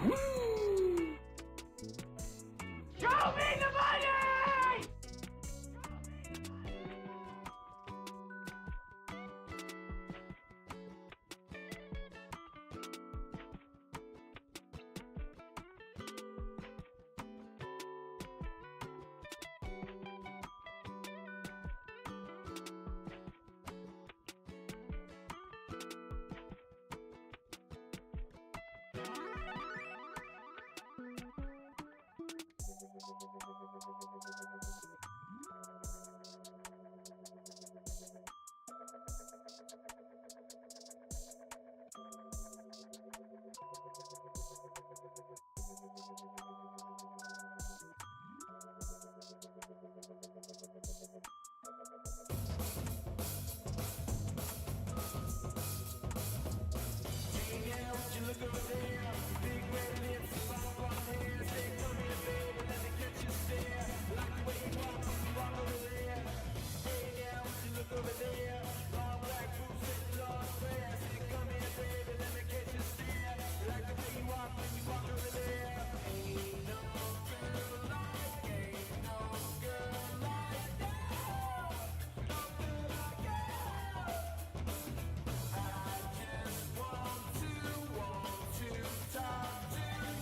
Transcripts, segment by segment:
Show me the money! Look over there, big red lips, long blonde hair. Say, come here, baby, let me catch you stare. Like the way you walk over there. Hey, now, would you look over there? Long black boots, sitting on grass. Say, come here, baby, let me catch you stare. Like the way you walk when you walk over there. Ain't no girl like, ain't no girl like that. No girl like that. I just want to talk to you. Talk to you.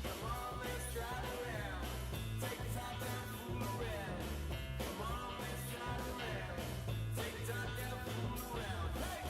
Come on, let's drive around. Take time to fool around. Come on, let's drive around. Take time to fool around. Hey!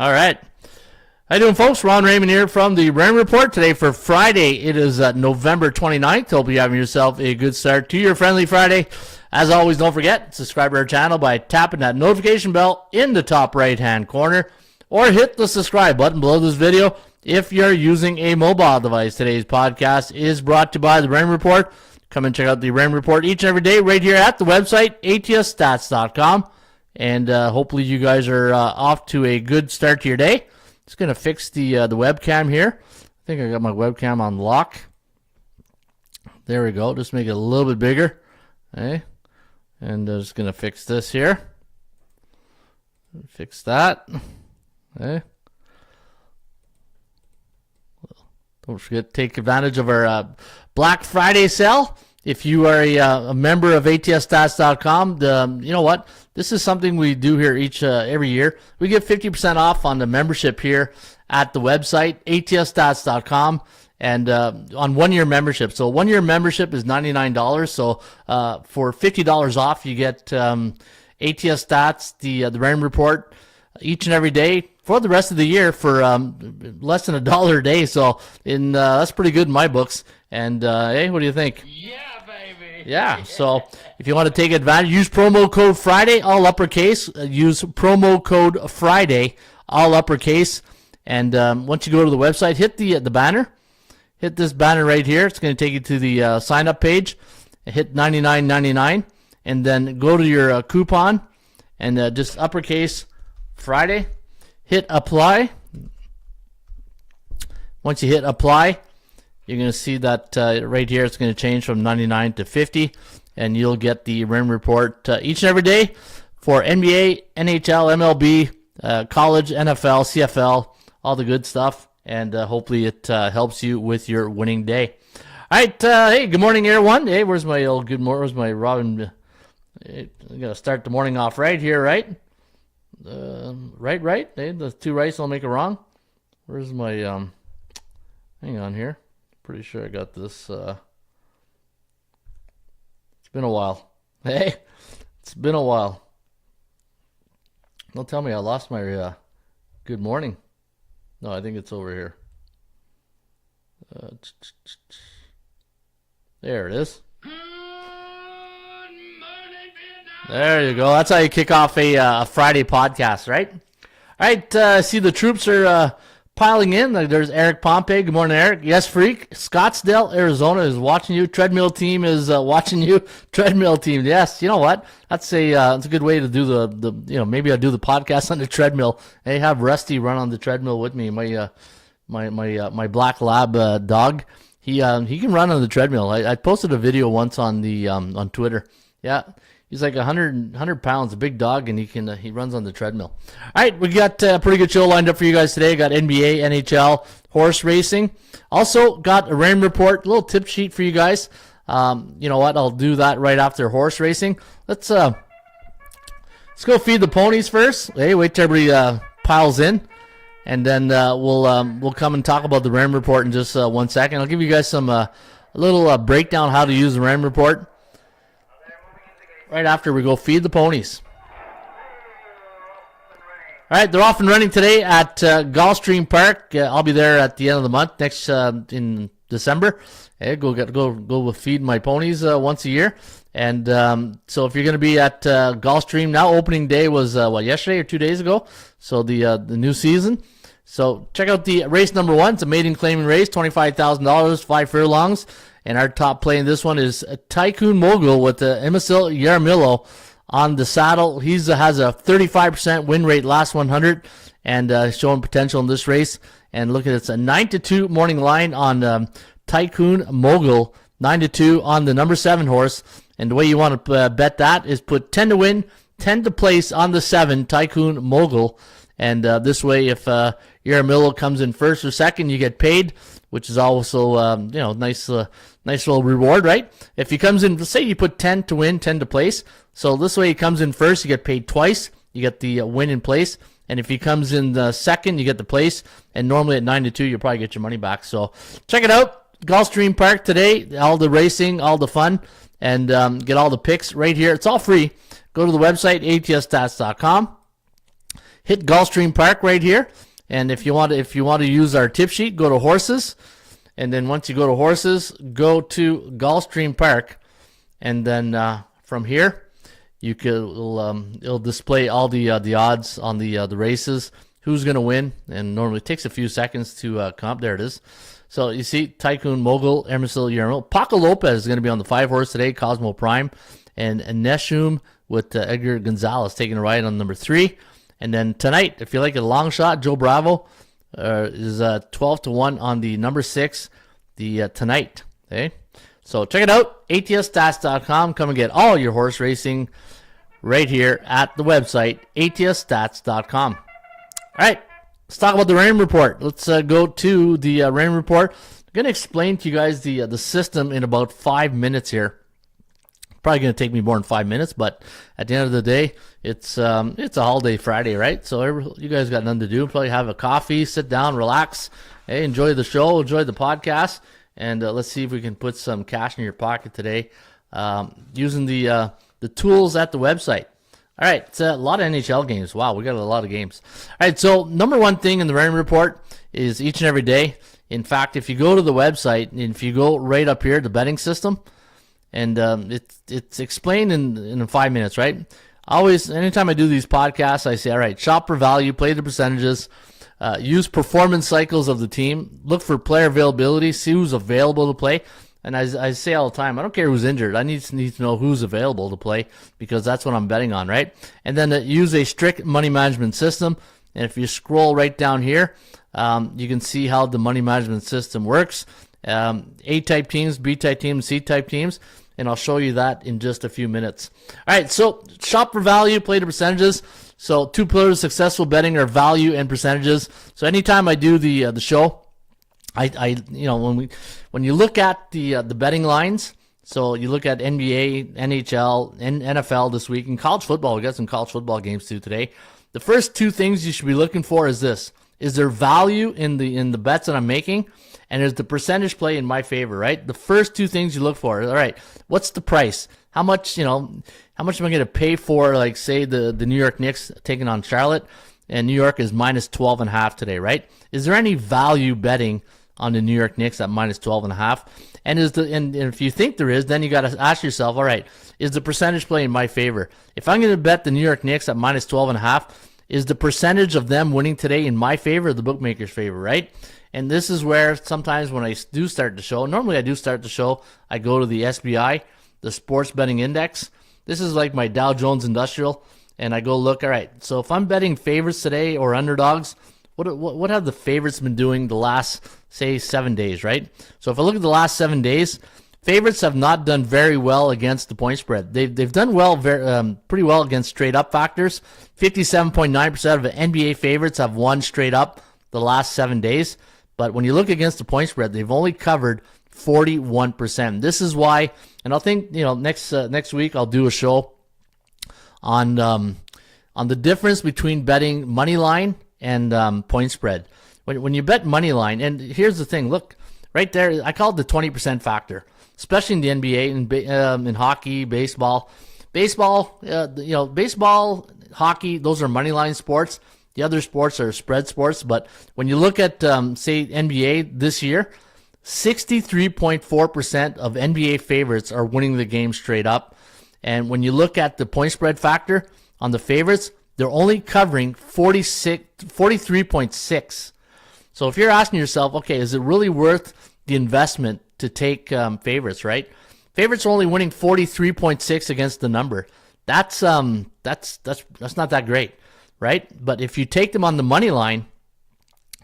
All right. How you doing, folks? Ron Raymond here from the Raymond Report. Today for Friday, it is November 29th. Hope you're having yourself a good start to your Friendly Friday. As always, don't forget, subscribe to our channel by tapping that notification bell in the top right-hand corner, or hit the subscribe button below this video if you're using a mobile device. Today's podcast is brought to you by the Raymond Report. Come and check out the Raymond Report each and every day right here at the website, atsstats.com. And hopefully you guys are off to a good start to your day. Just going to fix the webcam here. I think I got my webcam on lock. There we go. Just make it a little bit bigger. Okay. And just going to fix this here. Fix that. Okay. Don't forget to take advantage of our Black Friday sale. If you are a member of atsstats.com, you know what? This is something we do here every year. We get 50% off on the membership here at the website, atsstats.com, and on one-year membership. So one-year membership is $99. So for $50 off, you get ATS Stats, the Raymond Report, each and every day for the rest of the year for less than $1 a day. So that's pretty good in my books. And hey, what do you think? Yeah, baby. Yeah, so if you want to take advantage, use promo code Friday, all uppercase. Use promo code Friday, all uppercase. And once you go to the website, hit the banner. Hit this banner right here. It's going to take you to the sign-up page. Hit $99.99, and then go to your coupon and just uppercase Friday. Hit apply. Once you hit apply, you're going to see that right here it's going to change from 99 to 50, and you'll get the Raymond Report each and every day for NBA, NHL, MLB, college, NFL, CFL, all the good stuff, and hopefully it helps you with your winning day. All right, hey, good morning, everyone. Hey, where's my old good morning? Where's my Robin? I'm going to start the morning off right here, right? Right. Hey, the two rights don't make a wrong. Where's my, hang on here. Pretty sure I got this. It's been a while. Hey, it's been a while. Don't tell me I lost my good morning. No, I think it's over here. There it is. Good morning, Vietnam. There you go. That's how you kick off a Friday podcast, right? All right, see the troops are piling in. There's Eric Pompey. Good morning, Eric. Yes, Freak. Scottsdale, Arizona is watching you. Treadmill team is watching you. Treadmill team. Yes, you know what? That's it's a good way to do the maybe I'll do the podcast on the treadmill. Hey, have Rusty run on the treadmill with me. My black lab dog. He can run on the treadmill. I posted a video once on the on Twitter. Yeah. He's like 100 pounds, a big dog, and he runs on the treadmill. All right, we got a pretty good show lined up for you guys today. Got NBA, NHL, horse racing. Also got a rain report, a little tip sheet for you guys. You know what? I'll do that right after horse racing. Let's go feed the ponies first. Hey, wait till everybody piles in, and then we'll come and talk about the rain report in just 1 second. I'll give you guys some a little breakdown how to use the rain report right after we go feed the ponies. All right, they're off and running today at Gulfstream Park. I'll be there at the end of the month next in December. Hey, go feed my ponies once a year. And so if you're going to be at Gulfstream now, opening day was yesterday or 2 days ago. So the new season. So check out the race number 1. It's a maiden claiming race, $25,000, 5 furlongs. And our top play in this one is Tycoon Mogul with Imbecile Yaramillo on the saddle. He has a 35% win rate last 100 and showing potential in this race. And look at it, it's a 9-2 morning line on Tycoon Mogul, 9-2 on the number 7 horse. And the way you want to bet that is put 10 to win, 10 to place on the 7 Tycoon Mogul. And this way, if Yaramillo comes in first or second, you get paid, which is also nice little reward, right? If he comes in, let's say you put 10 to win, 10 to place. So this way he comes in first, you get paid twice. You get the win in place. And if he comes in the second, you get the place. And normally at 9-2, you'll probably get your money back. So check it out. Gulfstream Park today. All the racing, all the fun, and get all the picks right here. It's all free. Go to the website, atsstats.com. Hit Gulfstream Park right here. And if you want to use our tip sheet, go to horses. And then once you go to horses, go to Gulfstream Park, and then from here, it'll display all the odds on the races, who's going to win, and normally it takes a few seconds to come up. There it is. So you see Tycoon Mogul, Imbecile Yaramillo. Paco Lopez is going to be on the 5 horse today, Cosmo Prime, and Neshum with Edgar Gonzalez taking a ride on number 3. And then tonight, if you like a long shot, Joe Bravo is 12-1 on the number 6 tonight. Okay, so check it out, atsstats.com. Come and get all your horse racing right here at the website, atsstats.com. All right, let's talk about the rain report. Let's go to the rain report. I'm going to explain to you guys the system in about 5 minutes here. Probably going to take me more than 5 minutes, but at the end of the day, it's a holiday Friday, right? So you guys got nothing to do. Probably have a coffee, sit down, relax, hey, enjoy the show, enjoy the podcast, and let's see if we can put some cash in your pocket today using the tools at the website. All right, it's a lot of NHL games. Wow, we got a lot of games. All right, so number 1 thing in the rain report is each and every day. In fact, if you go to the website, and if you go right up here, the betting system, and it's explained in 5 minutes, right? Anytime I do these podcasts, I say, all right, shop for value, play the percentages, use performance cycles of the team, look for player availability, see who's available to play. And I say all the time, I don't care who's injured. I need to know who's available to play because that's what I'm betting on, right? And then use a strict money management system. And if you scroll right down here, you can see how the money management system works. A-type teams, B-type teams, C-type teams, and I'll show you that in just a few minutes. All right, so shop for value, play the percentages. So 2 pillars of successful betting are value and percentages. So anytime I do the show, when you look at the betting lines, so you look at NBA, NHL, and NFL this week, and college football. We got some college football games too today. The first 2 things you should be looking for is this: is there value in the bets that I'm making? And there's the percentage play in my favor, right? The first 2 things you look for. All right, what's the price? How much am I going to pay for, like, say, the New York Knicks taking on Charlotte? And New York is minus 12.5 today, right? Is there any value betting on the New York Knicks at minus 12.5? And and if you think there is, then you got to ask yourself, all right, is the percentage play in my favor? If I'm going to bet the New York Knicks at minus 12.5, is the percentage of them winning today in my favor or the bookmaker's favor, right? And this is where sometimes when I do start the show, normally I do start the show, I go to the SBI, the Sports Betting Index. This is like my Dow Jones Industrial, and I go look, all right, so if I'm betting favorites today or underdogs, what have the favorites been doing the last, say, 7 days, right? So if I look at the last 7 days, favorites have not done very well against the point spread. They've done well, pretty well against straight up factors. 57.9% of the NBA favorites have won straight up the last 7 days. But when you look against the point spread, they've only covered 41%. This is why, and I think next week I'll do a show on the difference between betting money line and point spread. When you bet money line, and here's the thing, look right there, I call it the 20% factor, especially in the NBA, in hockey, baseball, hockey. Those are money line sports. The other sports are spread sports. But when you look at say NBA this year, 63.4% of NBA favorites are winning the game straight up. And when you look at the point spread factor on the favorites, they're only covering 43.6. So if you're asking yourself, okay, is it really worth the investment to take favorites, right? Favorites are only winning 43.6 against the number. That's not that great, right? But if you take them on the money line,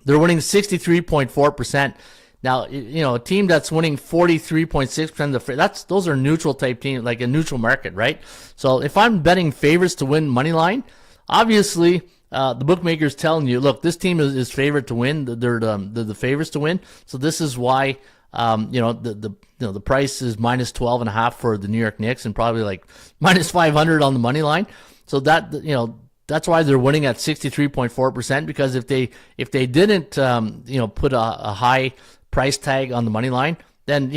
they're winning 63.4%. Now, a team that's winning 43.6% of the those are neutral type teams, like a neutral market, right? So if I'm betting favorites to win money line, obviously the bookmaker's telling you, look, this team is favored to win. They're the favorites to win. So this is why the price is minus 12.5 for the New York Knicks and probably like minus 500 on the money line. So that's why they're winning at 63.4%, because if they didn't put a high price tag on the money line, then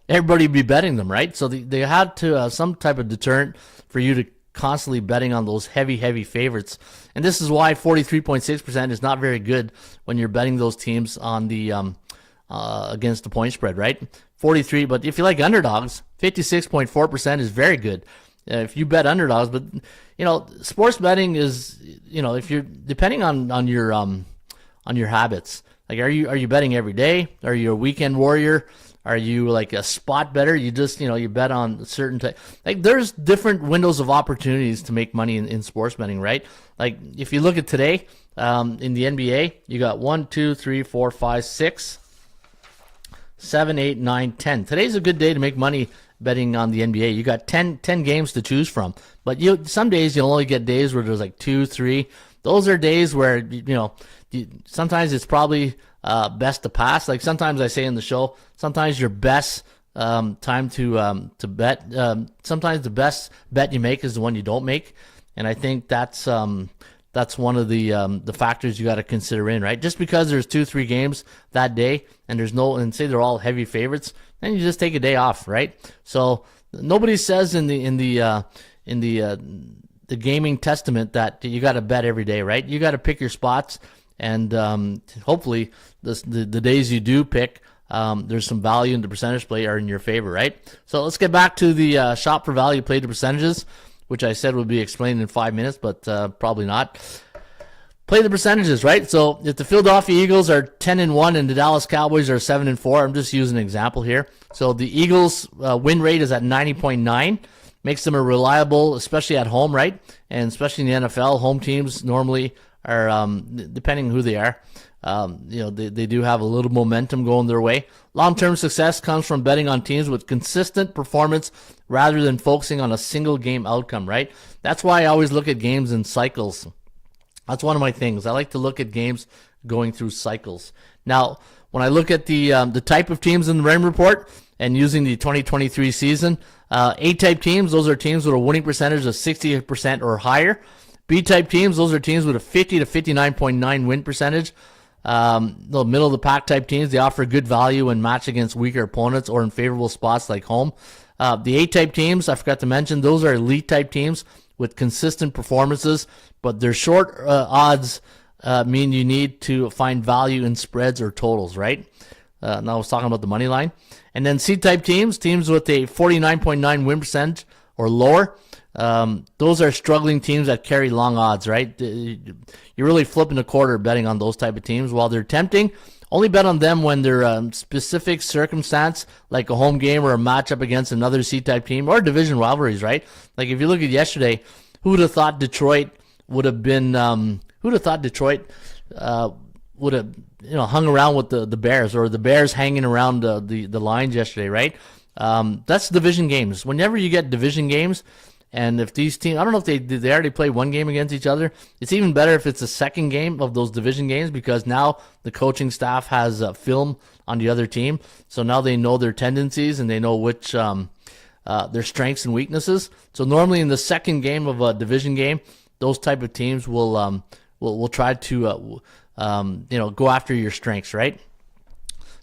everybody would be betting them, right? So they had to some type of deterrent for you to constantly betting on those heavy favorites. And this is why 43.6% is not very good when you're betting those teams on the against the point spread, right? 43, but if you like underdogs, 56.4% is very good. If you bet underdogs, but sports betting is, if you're depending on your habits. Like, are you betting every day? Are you a weekend warrior? Are you like a spot bettor? You just, you bet on certain type. Like, there's different windows of opportunities to make money in sports betting, right? Like, if you look at today, in the NBA, you got 1, 2, 3, 4, 5, 6, 7, 8, 9, 10. Today's a good day to make money betting on the NBA. You got 10 games to choose from. But some days you'll only get days where there's like 2, 3. Those are days where, sometimes it's probably best to pass. Like sometimes I say in the show, sometimes your best time to bet, sometimes the best bet you make is the one you don't make. And I think that's one of the factors you got to consider in, right? Just because there's 2-3 games that day and say they're all heavy favorites, then you just take a day off, right? So nobody says in the gaming testament that you got to bet every day, right? You got to pick your spots, and hopefully the days you do pick, there's some value in the percentage play are in your favor, right? So let's get back to the shop for value, play the percentages, which I said would be explained in 5 minutes, but probably not. Play the percentages, right? So if the Philadelphia Eagles are 10-1 and the Dallas Cowboys are 7-4, I'm just using an example here. So the Eagles win rate is at 90.9, makes them a reliable, especially at home, right? And especially in the NFL, home teams normally are, depending on who they are, they do have a little momentum going their way. Long-term success comes from betting on teams with consistent performance rather than focusing on a single game outcome, right? That's why I always look at games in cycles. That's one of my things. I like to look at games going through cycles. Now, when I look at the type of teams in the Raymond Report and using the 2023 season, A-type teams, those are teams with a winning percentage of 60% or higher. B-type teams, those are teams with a 50 to 59.9 win percentage. The middle of the pack type teams, they offer good value when matched against weaker opponents or in favorable spots like home. The A-type teams, I forgot to mention, those are elite type teams with consistent performances, but their short odds mean you need to find value in spreads or totals, right? Now I was talking about the money line. And then C-type teams with a 49.9 win percent or lower, those are struggling teams that carry long odds, right? You're really flipping a quarter betting on those type of teams. While they're tempting, only bet on them when they're specific circumstance, like a home game or a matchup against another C-type team or division rivalries, right? Like if you look at yesterday, who would have thought Detroit would have been? Who would have thought Detroit would have hung around with the Bears, or the Bears hanging around the lines yesterday, right? That's division games. Whenever you get division games, and if these teams, I don't know if they already play one game against each other. It's even better if it's a second game of those division games, because now the coaching staff has film on the other team, so now they know their tendencies and they know which their strengths and weaknesses. So normally in the second game of a division game, those type of teams will try to go after your strengths, right?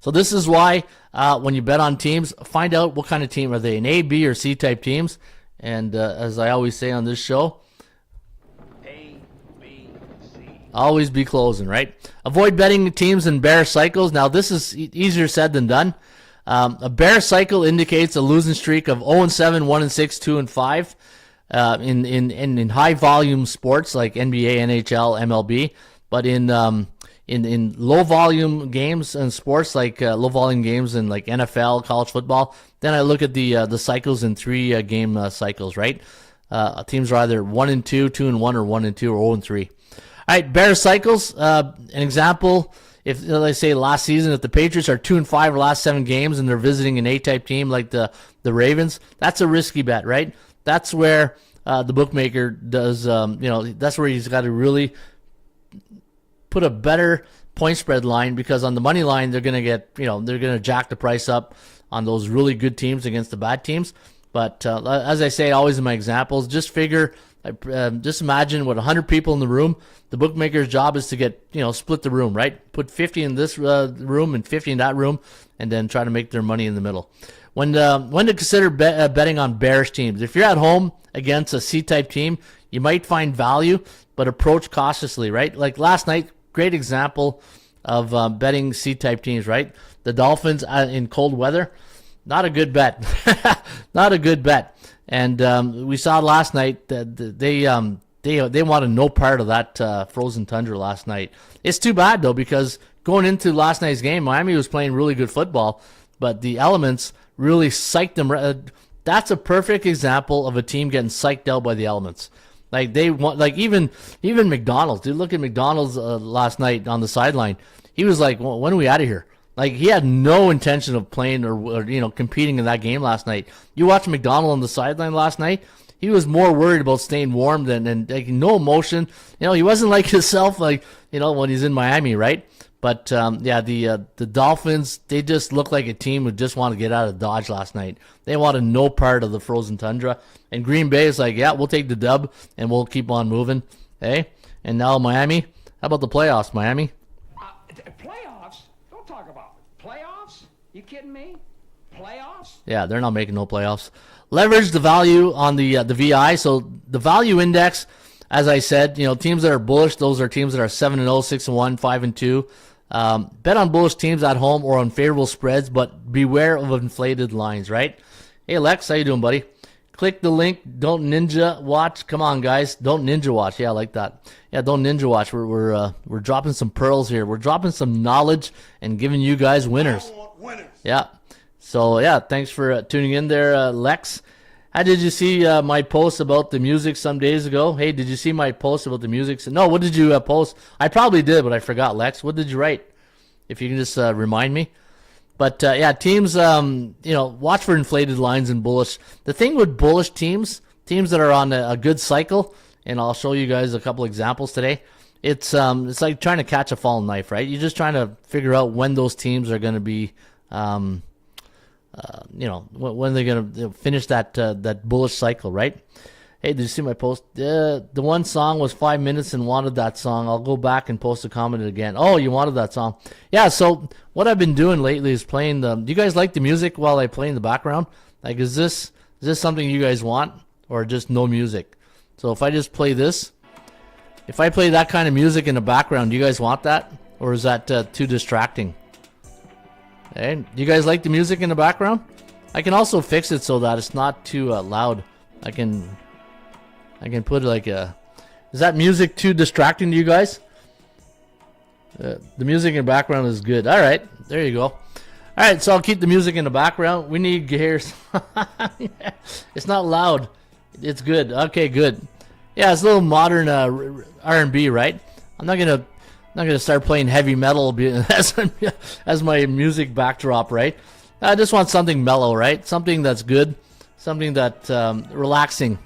So this is why when you bet on teams, find out what kind of team are they, an A, B, or C type teams. And as I always say on this show, A, B, C. Always be closing, right? Avoid betting teams in bear cycles. Now this is easier said than done. A bear cycle indicates a losing streak of 0-7, 1-6, 2-5 in high volume sports like NBA, NHL, MLB. But in low volume games and sports like low volume games in like NFL, college football, then I look at the cycles in 3 game cycles, right? Teams are either 1-2, 2-1, or 1-2, or 0-3. All right, bear cycles. An example, if let's say last season, if the Patriots are 2-5 the last 7 games and they're visiting an A-type team like the Ravens, that's a risky bet, right? That's where the bookmaker does, that's where he's got to really put a better point spread line, because on the money line they're going to jack the price up on those really good teams against the bad teams. But as I say always in my examples, just imagine with 100 people in the room, the bookmaker's job is to get split the room, right? Put 50 in this room and 50 in that room, and then try to make their money in the middle. When to consider betting on bearish teams. If you're at home against a C-type team, you might find value, but approach cautiously, right? Like last night, great example of betting C-type teams, right? The Dolphins in cold weather, not a good bet. Not a good bet. And we saw last night that they wanted no part of that frozen tundra last night. It's too bad, though, because going into last night's game, Miami was playing really good football, but the elements really psyched them. That's a perfect example of a team getting psyched out by the elements. Like they want, like even McDonald's. Dude, look at McDonald's last night on the sideline. He was like, well, "When are we out of here?" Like he had no intention of playing or competing in that game last night. You watch McDonald on the sideline last night. He was more worried about staying warm than like, no emotion. He wasn't like himself, like when he's in Miami, right? But the Dolphins, they just look like a team who just want to get out of Dodge last night. They wanted no part of the frozen tundra. And Green Bay is like, yeah, we'll take the dub and we'll keep on moving. Hey, and now Miami. How about the playoffs, Miami? Playoffs? Don't talk about it. Playoffs? You kidding me? Playoffs? Yeah, they're not making no playoffs. Leverage the value on the VI. So the value index, as I said, teams that are bullish, those are teams that are 7-0, 6-1, 5-2. Bet on bullish teams at home or on favorable spreads, but beware of inflated lines, right? Hey, Lex, how you doing, buddy? Click the link. Don't ninja watch. Come on, guys. Don't ninja watch. Yeah, I like that. Yeah, don't ninja watch. We're dropping some pearls here. We're dropping some knowledge and giving you guys winners. I want winners. Yeah. So, yeah, thanks for tuning in there, Lex. How did you see my post about the music some days ago? Hey, did you see my post about the music? No, what did you post? I probably did, but I forgot, Lex. What did you write? If you can just remind me. But, teams, watch for inflated lines and bullish. The thing with bullish teams that are on a good cycle, and I'll show you guys a couple examples today, it's like trying to catch a fallen knife, right? You're just trying to figure out when those teams are going to be when they're going to finish that bullish cycle, right? Hey, did you see my post? The one song was 5 minutes and wanted that song. I'll go back and post a comment again. Oh, you wanted that song. Yeah, so what I've been doing lately is playing do you guys like the music while I play in the background? Like, is this something you guys want or just no music? So if I just play this, if I play that kind of music in the background, do you guys want that? Or is that too distracting? Hey, you guys like the music in the background? I can also fix it so that it's not too loud. I can put like a... Is that music too distracting to you guys? The music in the background is good. All right, there you go. All right, so I'll keep the music in the background. We need gears. It's not loud. It's good. Okay, good. Yeah, it's a little modern R&B, right? I'm not gonna start playing heavy metal as my music backdrop, right? I just want something mellow, right? Something that's good, something that relaxing.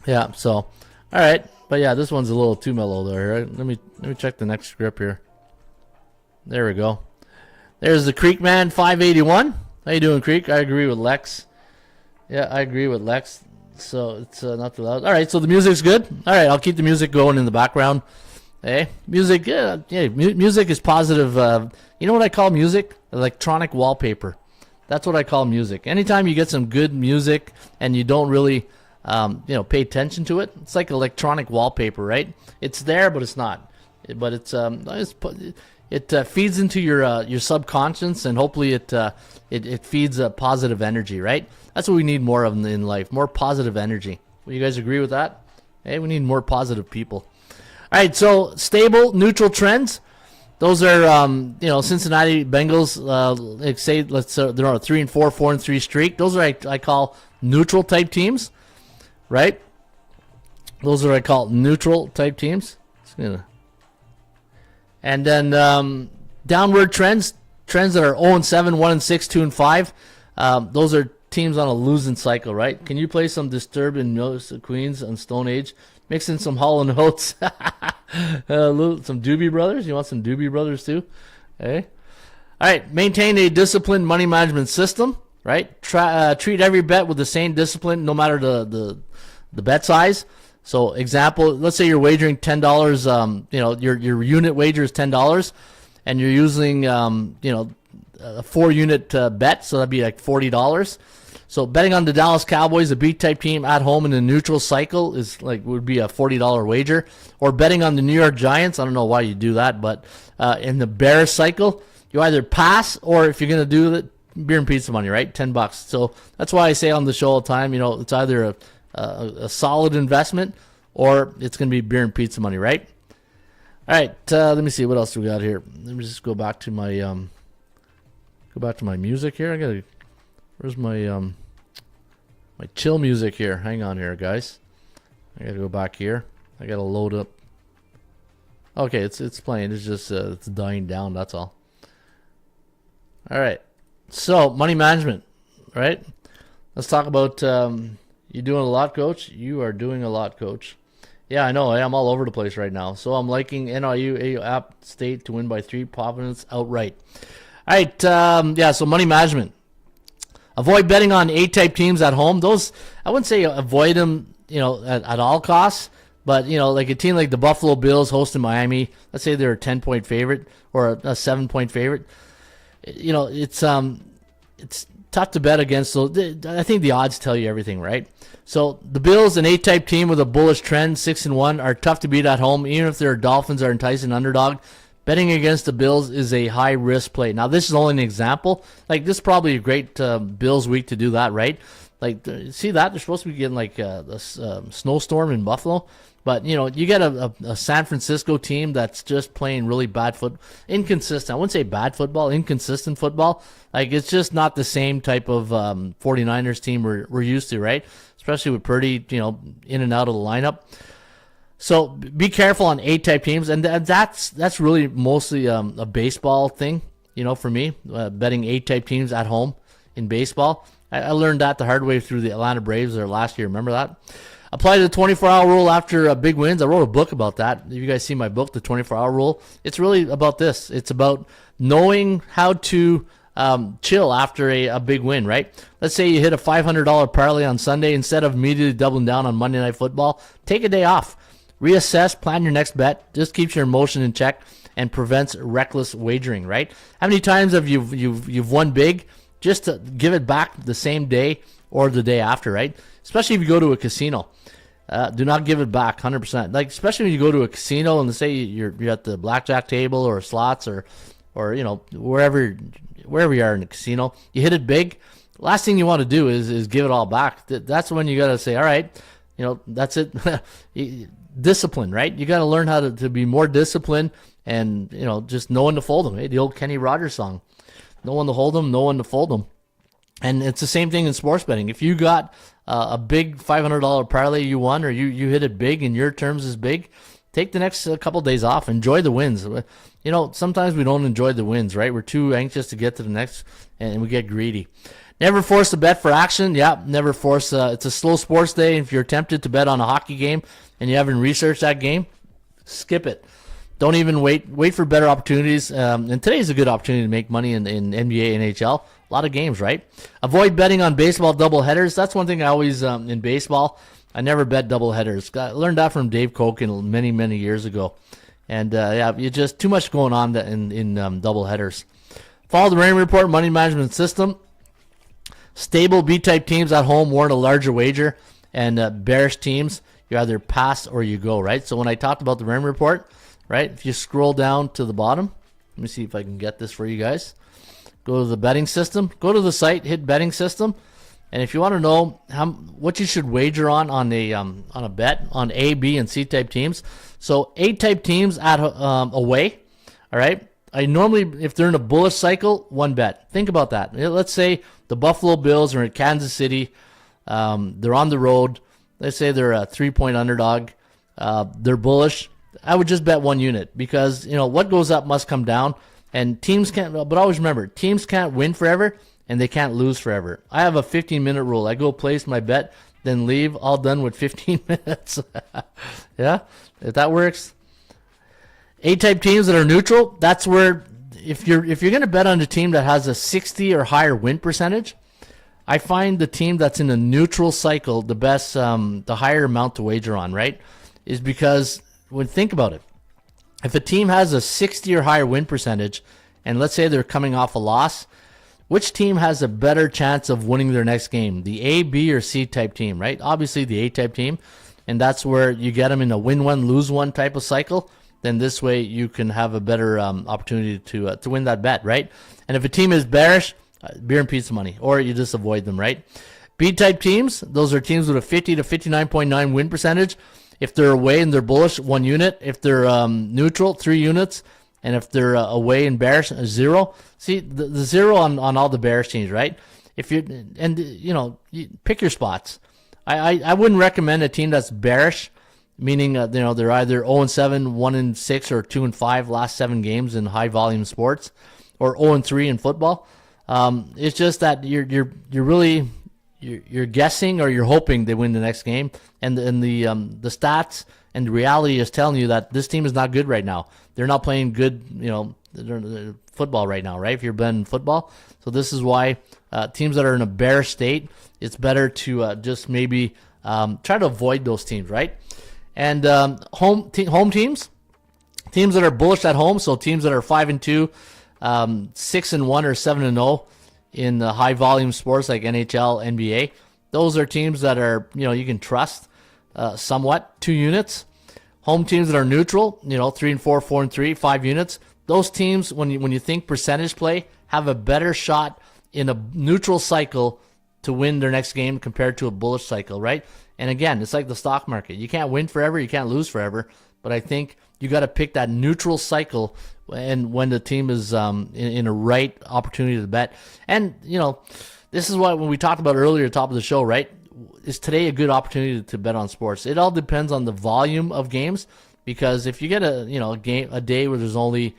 Yeah. So, all right, but yeah, this one's a little too mellow there. Right? Let me check the next script here. There we go. There's the Creek Man 581. How you doing, Creek? I agree with Lex. Yeah, I agree with Lex. So it's not too loud. All right, so the music's good. All right, I'll keep the music going in the background. Hey, music. Yeah, music is positive. You know what I call music? Electronic wallpaper. That's what I call music. Anytime you get some good music and you don't really, pay attention to it, it's like electronic wallpaper, right? It's there, but it's not. But it feeds into your subconscious, and hopefully it feeds positive energy, right? That's what we need more of in life, more positive energy. Will you guys agree with that? Hey, we need more positive people. All right, so stable, neutral trends. Those are, Cincinnati Bengals. They're on a 3-4, 4-3 streak. Those are I call neutral type teams, right? Those are I call neutral type teams. And then downward trends that are 0-7, 1-6, 2-5. Those are teams on a losing cycle, right? Can you play some Disturbed and Notice Queens on Stone Age? Mix in some Hall & Oates. Some Doobie Brothers. You want some Doobie Brothers too? Hey. All right. Maintain a disciplined money management system, right? Treat every bet with the same discipline no matter the bet size. So example, let's say you're wagering $10, your unit wager is $10 and you're using, a 4-unit bet. So that'd be like $40. So betting on the Dallas Cowboys, a B type team at home in a neutral cycle would be a $40 wager. Or betting on the New York Giants, I don't know why you do that, but in the Bears cycle, you either pass or if you're going to do it, beer and pizza money, right? $10. So that's why I say on the show all the time, it's either a solid investment or it's going to be beer and pizza money, right? All right, let me see what else we got here. Let me just go back to my music here. Where's my my chill music here? Hang on here, guys. I gotta go back here. I gotta load up. Okay, it's playing. It's just it's dying down. That's all. All right. So money management, right? Let's talk about. You doing a lot, Coach? You are doing a lot, Coach. Yeah, I know. I'm all over the place right now. So I'm liking NIU App State to win by 3, Providence outright. All right. So money management. Avoid betting on A-type teams at home. Those, I wouldn't say avoid them, at all costs. But, like a team like the Buffalo Bills hosting Miami, let's say they're a 10-point favorite or a 7-point favorite. It's tough to bet against. So I think the odds tell you everything, right? So the Bills, an A-type team with a bullish trend, 6-1, are tough to beat at home, even if their Dolphins are enticing underdog. Betting against the Bills is a high-risk play. Now, this is only an example. Like, this is probably a great Bills week to do that, right? Like, see that? They're supposed to be getting, like, a snowstorm in Buffalo. But, you get a San Francisco team that's just playing really bad inconsistent. I wouldn't say bad football, inconsistent football. Like, it's just not the same type of 49ers team we're used to, right? Especially with Purdy, in and out of the lineup. So be careful on A-type teams, and that's really mostly a baseball thing, for me, betting A-type teams at home in baseball. I learned that the hard way through the Atlanta Braves there last year. Remember that? Apply the 24-hour rule after big wins. I wrote a book about that. If you guys see my book, The 24-Hour Rule, it's really about this. It's about knowing how to chill after a big win, right? Let's say you hit a $500 parlay on Sunday. Instead of immediately doubling down on Monday Night Football, take a day off. Reassess, plan your next bet. Just keeps your emotion in check and prevents reckless wagering, right? How many times have you've won big just to give it back the same day or the day after, right? Especially if you go to a casino. Do not give it back 100%. Like, especially when you go to a casino and say you're at the blackjack table or slots or wherever wherever you are in the casino, you hit it big. Last thing you want to do is give it all back. That's when you got to say, all right, that's it. Discipline, right? You got to learn how to be more disciplined and, just know when to fold them. Hey, the old Kenny Rogers song, know when to hold them, know when to fold them. And it's the same thing in sports betting. If you got a big $500 parlay you won, or you hit it big and your terms is big, take the next couple days off. Enjoy the wins. Sometimes we don't enjoy the wins, right? We're too anxious to get to the next, and we get greedy. Never force a bet for action. Yeah, never force. It's a slow sports day. If you're tempted to bet on a hockey game and you haven't researched that game, skip it. Don't even wait. Wait for better opportunities. And today's a good opportunity to make money in NBA, NHL. A lot of games, right? Avoid betting on baseball doubleheaders. That's one thing I always, in baseball, I never bet doubleheaders. I learned that from Dave Koken many, many years ago. And, you just too much going on in doubleheaders. Follow the Raymond Report money management system. Stable B-type teams at home warrant a larger wager. And bearish teams, you either pass or you go, right? So when I talked about the Raymond Report, right, if you scroll down to the bottom, let me see if I can get this for you guys. Go to the betting system. Go to the site, hit betting system, and if you want to know what you should wager on a bet on A, B, and C type teams. So A type teams at away. All right. I normally, if they're in a bullish cycle, one bet. Think about that. Let's say the Buffalo Bills are in Kansas City. They're on the road. Let's say they're a 3-point underdog. They're bullish. I would just bet one unit because what goes up must come down. And teams can't, but always remember, teams can't win forever and they can't lose forever. I have a 15-minute rule. I go place my bet, then leave, all done with 15 minutes. Yeah, if that works. A-type teams that are neutral, that's where if you're going to bet on a team that has a 60 or higher win percentage, I find the team that's in a neutral cycle the best, the higher amount to wager on, right? Is because think about it. If a team has a 60 or higher win percentage, and let's say they're coming off a loss, which team has a better chance of winning their next game? The A, B, or C type team, right? Obviously the A type team, and that's where you get them in a win one, lose one type of cycle. Then this way you can have a better opportunity to win that bet, right? And if a team is bearish, beer and pizza money, or you just avoid them, right? B type teams, those are teams with a 50 to 59.9 win percentage. If they're away and they're bullish, 1 unit. If they're neutral, 3 units. And if they're away and bearish, 0. See, the 0 on all the bearish teams, right? If you pick your spots. I wouldn't recommend a team that's bearish, meaning they're either 0-7, 1-6, or 2-5 last 7 games in high volume sports, or 0-3 in football. It's just that you're really. You're guessing or you're hoping they win the next game, and the stats and the reality is telling you that this team is not good right now. They're not playing good, football right now, right? If you're betting football, so this is why teams that are in a bearish state, it's better to just maybe try to avoid those teams, right? And home teams that are bullish at home, so teams that are 5-2, 6-1, or 7-0. In the high volume sports like NHL, NBA, those are teams that are, you can trust somewhat, 2 units. Home teams that are neutral, 3-4, 4-3, 5 units. Those teams, when you think percentage play, have a better shot in a neutral cycle to win their next game compared to a bullish cycle, right? And again, it's like the stock market. You can't win forever, you can't lose forever, but I think you got to pick that neutral cycle and when the team is in a right opportunity to bet. And, this is what when we talked about earlier at the top of the show, right? Is today a good opportunity to bet on sports? It all depends on the volume of games, because if you get a day where there's only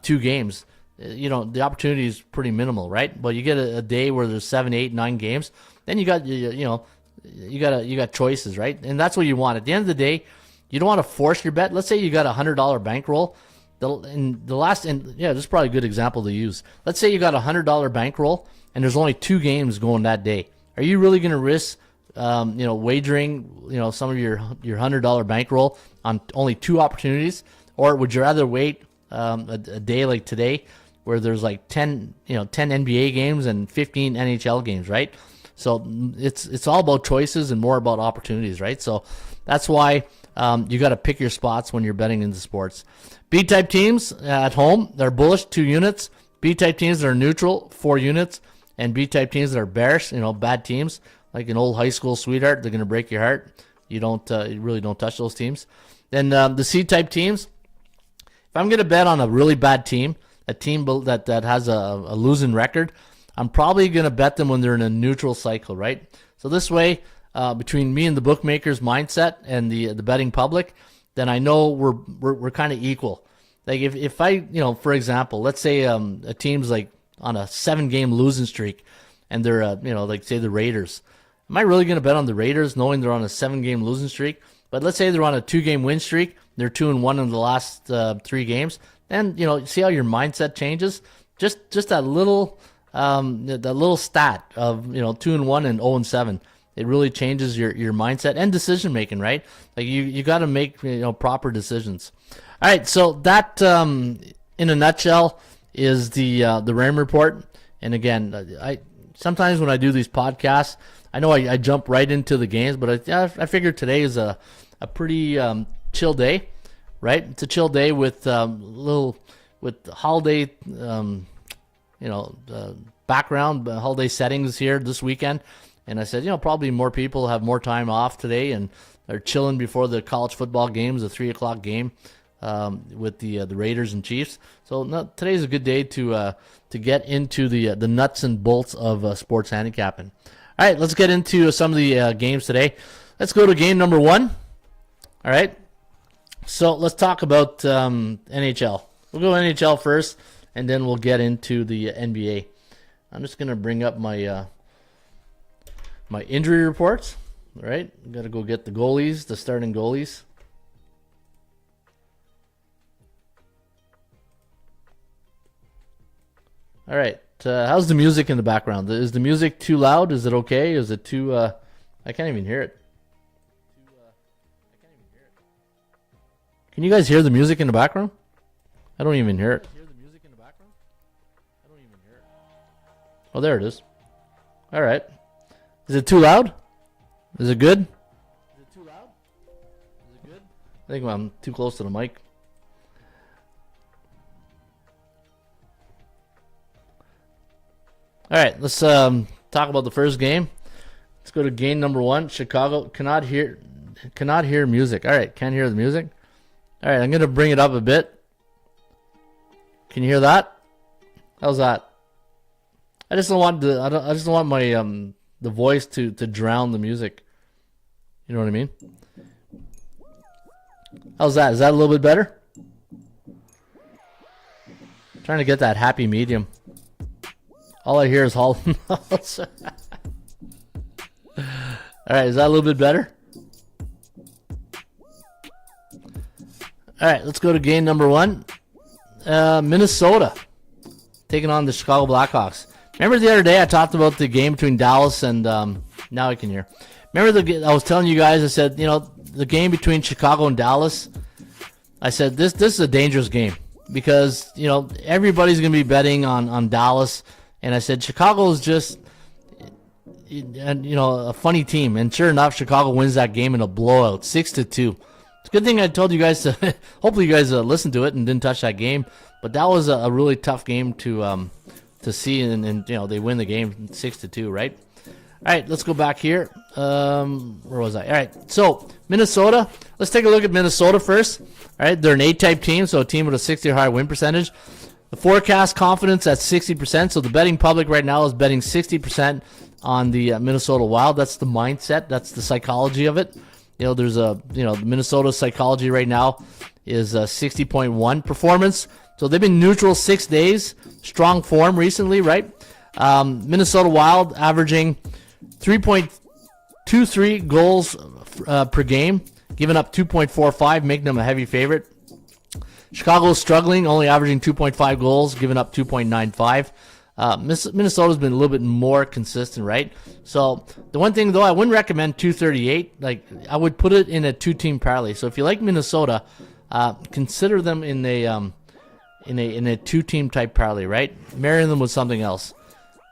2 games, the opportunity is pretty minimal, right? But you get a day where there's 7, 8, 9 games, then you got you got choices, right? And that's what you want. At the end of the day, you don't want to force your bet. Let's say you got a $100 bankroll. This is probably a good example to use. Let's say you got a $100 bankroll and there's only 2 games going that day. Are you really going to risk, wagering, some of your $100 bankroll on only 2 opportunities, or would you rather wait a day like today where there's like 10 NBA games and 15 NHL games, right? So it's all about choices and more about opportunities, right? So that's why you got to pick your spots when you're betting into sports. B-type teams at home, they're bullish, 2 units. B-type teams that are neutral, 4 units, and B-type teams that are bearish, bad teams, like an old high school sweetheart, they're going to break your heart. You really don't touch those teams. Then the C-type teams, if I'm going to bet on a really bad team, a team that has a losing record, I'm probably going to bet them when they're in a neutral cycle, right? So this way, between me and the bookmakers' mindset and the betting public, then I know we're kind of equal. Like if I, for example, let's say a team's like on a 7-game losing streak, and they're like say the Raiders. Am I really going to bet on the Raiders knowing they're on a 7-game losing streak? But let's say they're on a 2-game win streak, they're 2-1 in the last 3 games. Then see how your mindset changes. Just that little stat of 2-1 and 0-7. It really changes your mindset and decision making, right? Like you got to make proper decisions. All right, so that in a nutshell is the Raymond report. And again, I sometimes when I do these podcasts, I know I jump right into the games, but I figured today is a pretty chill day, right? It's a chill day with with holiday background, holiday settings here this weekend. And I said, probably more people have more time off today and are chilling before the college football games, the 3:00 game with the Raiders and Chiefs. So today's a good day to get into the nuts and bolts of sports handicapping. All right, let's get into some of the games today. Let's go to game number 1. All right, so let's talk about NHL. We'll go NHL first, and then we'll get into the NBA. I'm just going to bring up my my injury reports. All right, got to go get the goalies, the starting goalies. All right, how's the music in the background? Is the music too loud? Is it okay? Is it too? I can't even hear it. Can you guys hear the music in the background? I don't even hear it. Oh, there it is. All right. Is it too loud? Is it good? I think I'm too close to the mic. All right, let's talk about the first game. Let's go to game number 1. Chicago cannot hear music. All right, can't hear the music. All right, I'm gonna bring it up a bit. Can you hear that? How's that? I just don't want my the voice to drown the music. You know what I mean? How's that? Is that a little bit better? I'm trying to get that happy medium. All I hear is Hall & Oates. All right, is that a little bit better? All right, let's go to game number 1. Minnesota taking on the Chicago Blackhawks. Remember the other day I talked about the game between Dallas and now I can hear. Remember I was telling you guys, I said, the game between Chicago and Dallas, I said this is a dangerous game because, everybody's going to be betting on Dallas. And I said, Chicago is just, a funny team. And sure enough, Chicago wins that game in a blowout, 6-2. It's a good thing I told you guys to, hopefully you guys listened to it and didn't touch that game. But that was a really tough game to see. And they win the game 6-2, right? All right, let's go back here. Where was I? All right, so Minnesota. Let's take a look at Minnesota first. All right, they're an A-type team, so a team with a 60 or higher win percentage. The forecast confidence at 60%. So the betting public right now is betting 60% on the Minnesota Wild. That's the mindset. That's the psychology of it. There's Minnesota psychology right now is 60.1 performance. So they've been neutral 6 days. Strong form recently, right? Minnesota Wild averaging 3.23 goals per game, giving up 2.45, making them a heavy favorite. Chicago's struggling, only averaging 2.5 goals, giving up 2.95. Minnesota's been a little bit more consistent, right? So the one thing, though, I wouldn't recommend 238. Like, I would put it in a 2-team parlay. So if you like Minnesota, consider them in a 2-team type parlay, right? Marry them with something else.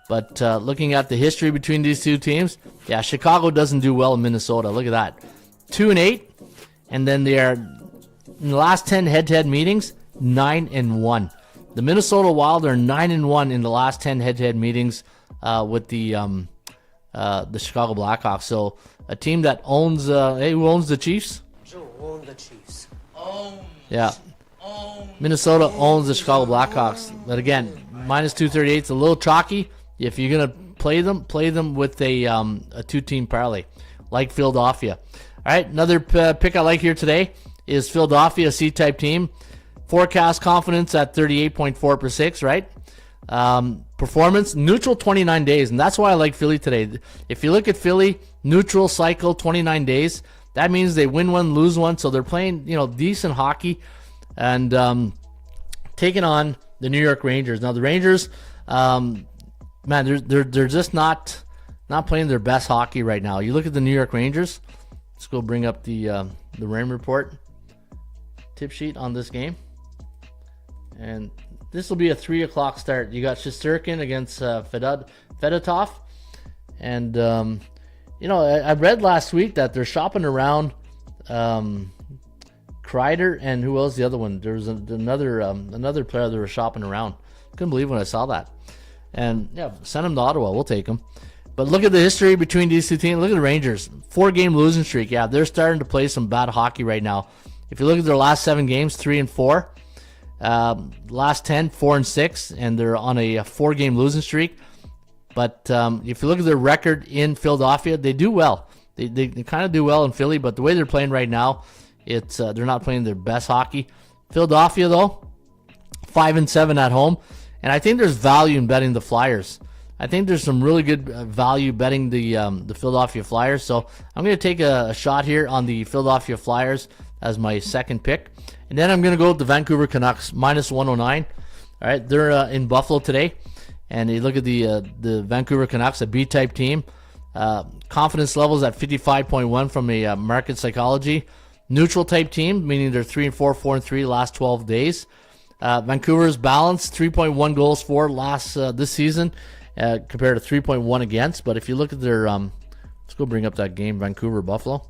But looking at the history between these two teams, yeah, Chicago doesn't do well in Minnesota. Look at that, 2-8, and then they are in the last 10 head-to-head meetings 9-1. The Minnesota Wild are 9-1 in the last 10 head-to-head meetings with the Chicago Blackhawks. So a team that owns, who owns the Chiefs? Own the Chiefs. Yeah. Minnesota owns the Chicago Blackhawks. But again, minus 238 is a little chalky. If you're going to play them with a two-team parlay, like Philadelphia. All right, another pick I like here today is Philadelphia, a C-type team. Forecast confidence at 38.4%, right? Performance, neutral 29 days, and that's why I like Philly today. If you look at Philly, neutral cycle 29 days, that means they win one, lose one, so they're playing, decent hockey and taking on the New York Rangers. Now the Rangers, man, they're just not playing their best hockey right now. You look at the New York Rangers. Let's go bring up the Raymond report tip sheet on this game. And this will be a 3 o'clock start. You got Shesterkin against Fedotov. And, I read last week that they're shopping around Kreider and who else? The other one. There was another player they were shopping around. Couldn't believe when I saw that. And, yeah, send him to Ottawa. We'll take him. But look at the history between these two teams. Look at the Rangers. 4-game losing streak. Yeah, they're starting to play some bad hockey right now. If you look at their last 7 games, 3-4. Last 10, 4-6, and they're on a 4-game losing streak. But if you look at their record in Philadelphia, they do well. They kind of do well in Philly, but the way they're playing right now, they're not playing their best hockey. Philadelphia, though, 5-7 at home, and I think there's value in betting the Flyers. I think there's some really good value betting the Philadelphia Flyers. So I'm going to take a shot here on the Philadelphia Flyers as my second pick. And then I'm going to go with the Vancouver Canucks, minus 109. All right, they're in Buffalo today. And you look at the Vancouver Canucks, a B-type team. Confidence levels at 55.1 from a market psychology. Neutral type team, meaning they're 3-4, 4-3 last 12 days. Vancouver's balanced, 3.1 goals for this season compared to 3.1 against. But if you look at their, let's go bring up that game, Vancouver-Buffalo.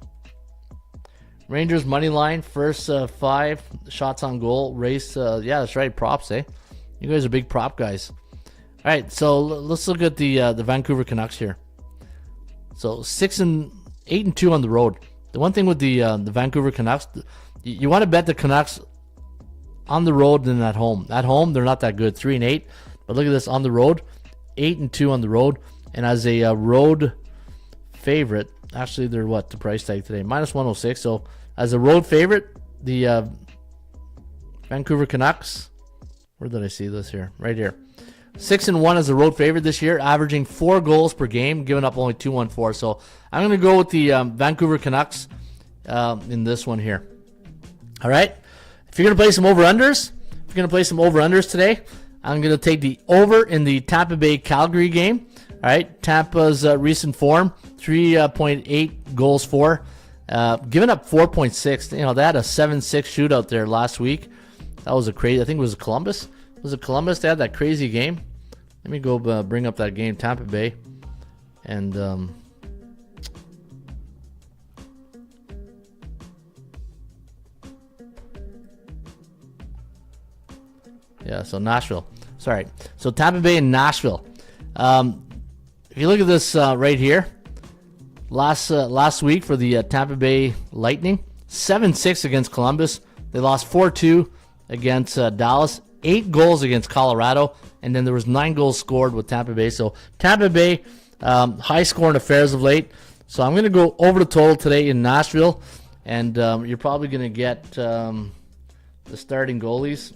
Rangers money line, first 5 shots on goal, race. Yeah, that's right, props, eh? You guys are big prop guys. All right, so let's look at the Vancouver Canucks here. So 8-2 on the road. The one thing with the Vancouver Canucks, you want to bet the Canucks on the road than at home. At home, they're not that good, 3-8. But look at this on the road, 8-2 on the road, and as a road favorite, actually they're the price tag today, minus 106. So as a road favorite, the Vancouver Canucks. Where did I see this here? Right here. 6-1 as a road favorite this year, averaging 4 goals per game, giving up only 2-1-4. So I'm going to go with the Vancouver Canucks in this one here. All right. If you're going to play some over-unders, today, I'm going to take the over in the Tampa Bay Calgary game. All right. Tampa's recent form, 3.8 goals for, giving up 4.6. They had a 7-6 shootout there last week. That was I think it was Columbus. Was it Columbus? They had that crazy game. Let me go bring up that game, Tampa Bay. And yeah, so Nashville. Sorry. So Tampa Bay and Nashville. If you look at this right here, last week for the Tampa Bay Lightning, 7-6 against Columbus. They lost 4-2 against Dallas. 8 goals against Colorado, and then there was 9 goals scored with Tampa Bay. So Tampa Bay, high-scoring affairs of late. So I'm going to go over the total today in Nashville, and you're probably going to get the starting goalies.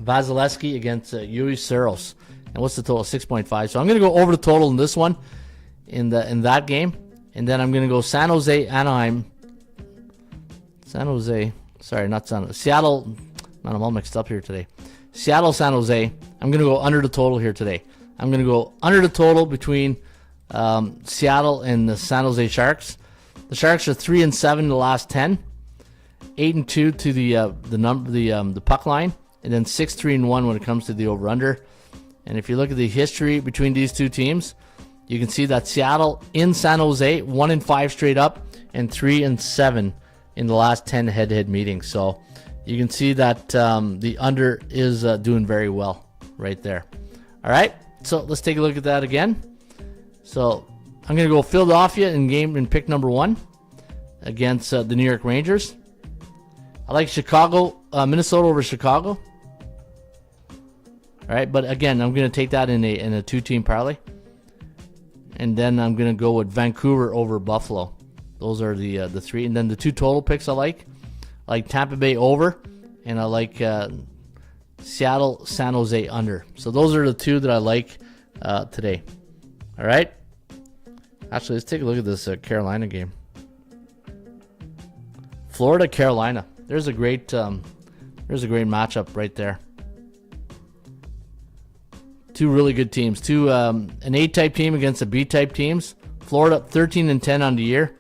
Vasilevsky against Yuri Saros. And what's the total? 6.5. So I'm going to go over the total in this one, in that game, and then I'm going to go San Jose, Anaheim. Seattle. I'm all mixed up here today. Seattle, San Jose. I'm going to go under the total here today. I'm going to go under the total between Seattle and the San Jose Sharks. The Sharks are 3-7 in the last 10, 8-2 to the puck line, and then 6-3-1 when it comes to the over/under. And if you look at the history between these two teams, you can see that Seattle in San Jose 1-5 straight up and 3-7 in the last 10 head-to-head meetings. So you can see that the under is doing very well right there. All right, so let's take a look at that again. So I'm going to go Philadelphia in pick number 1 against the New York Rangers. I like Minnesota over Chicago. All right, but again, I'm going to take that in a 2-team parlay. And then I'm going to go with Vancouver over Buffalo. Those are the 3. And then the 2 total picks I like Tampa Bay over, and I like Seattle San Jose under. So those are the 2 that I like today. All right. Actually, let's take a look at this Carolina game. Florida Carolina. There's a great matchup right there. 2 really good teams. An A-type team against a B-type teams. Florida 13-10 on the year.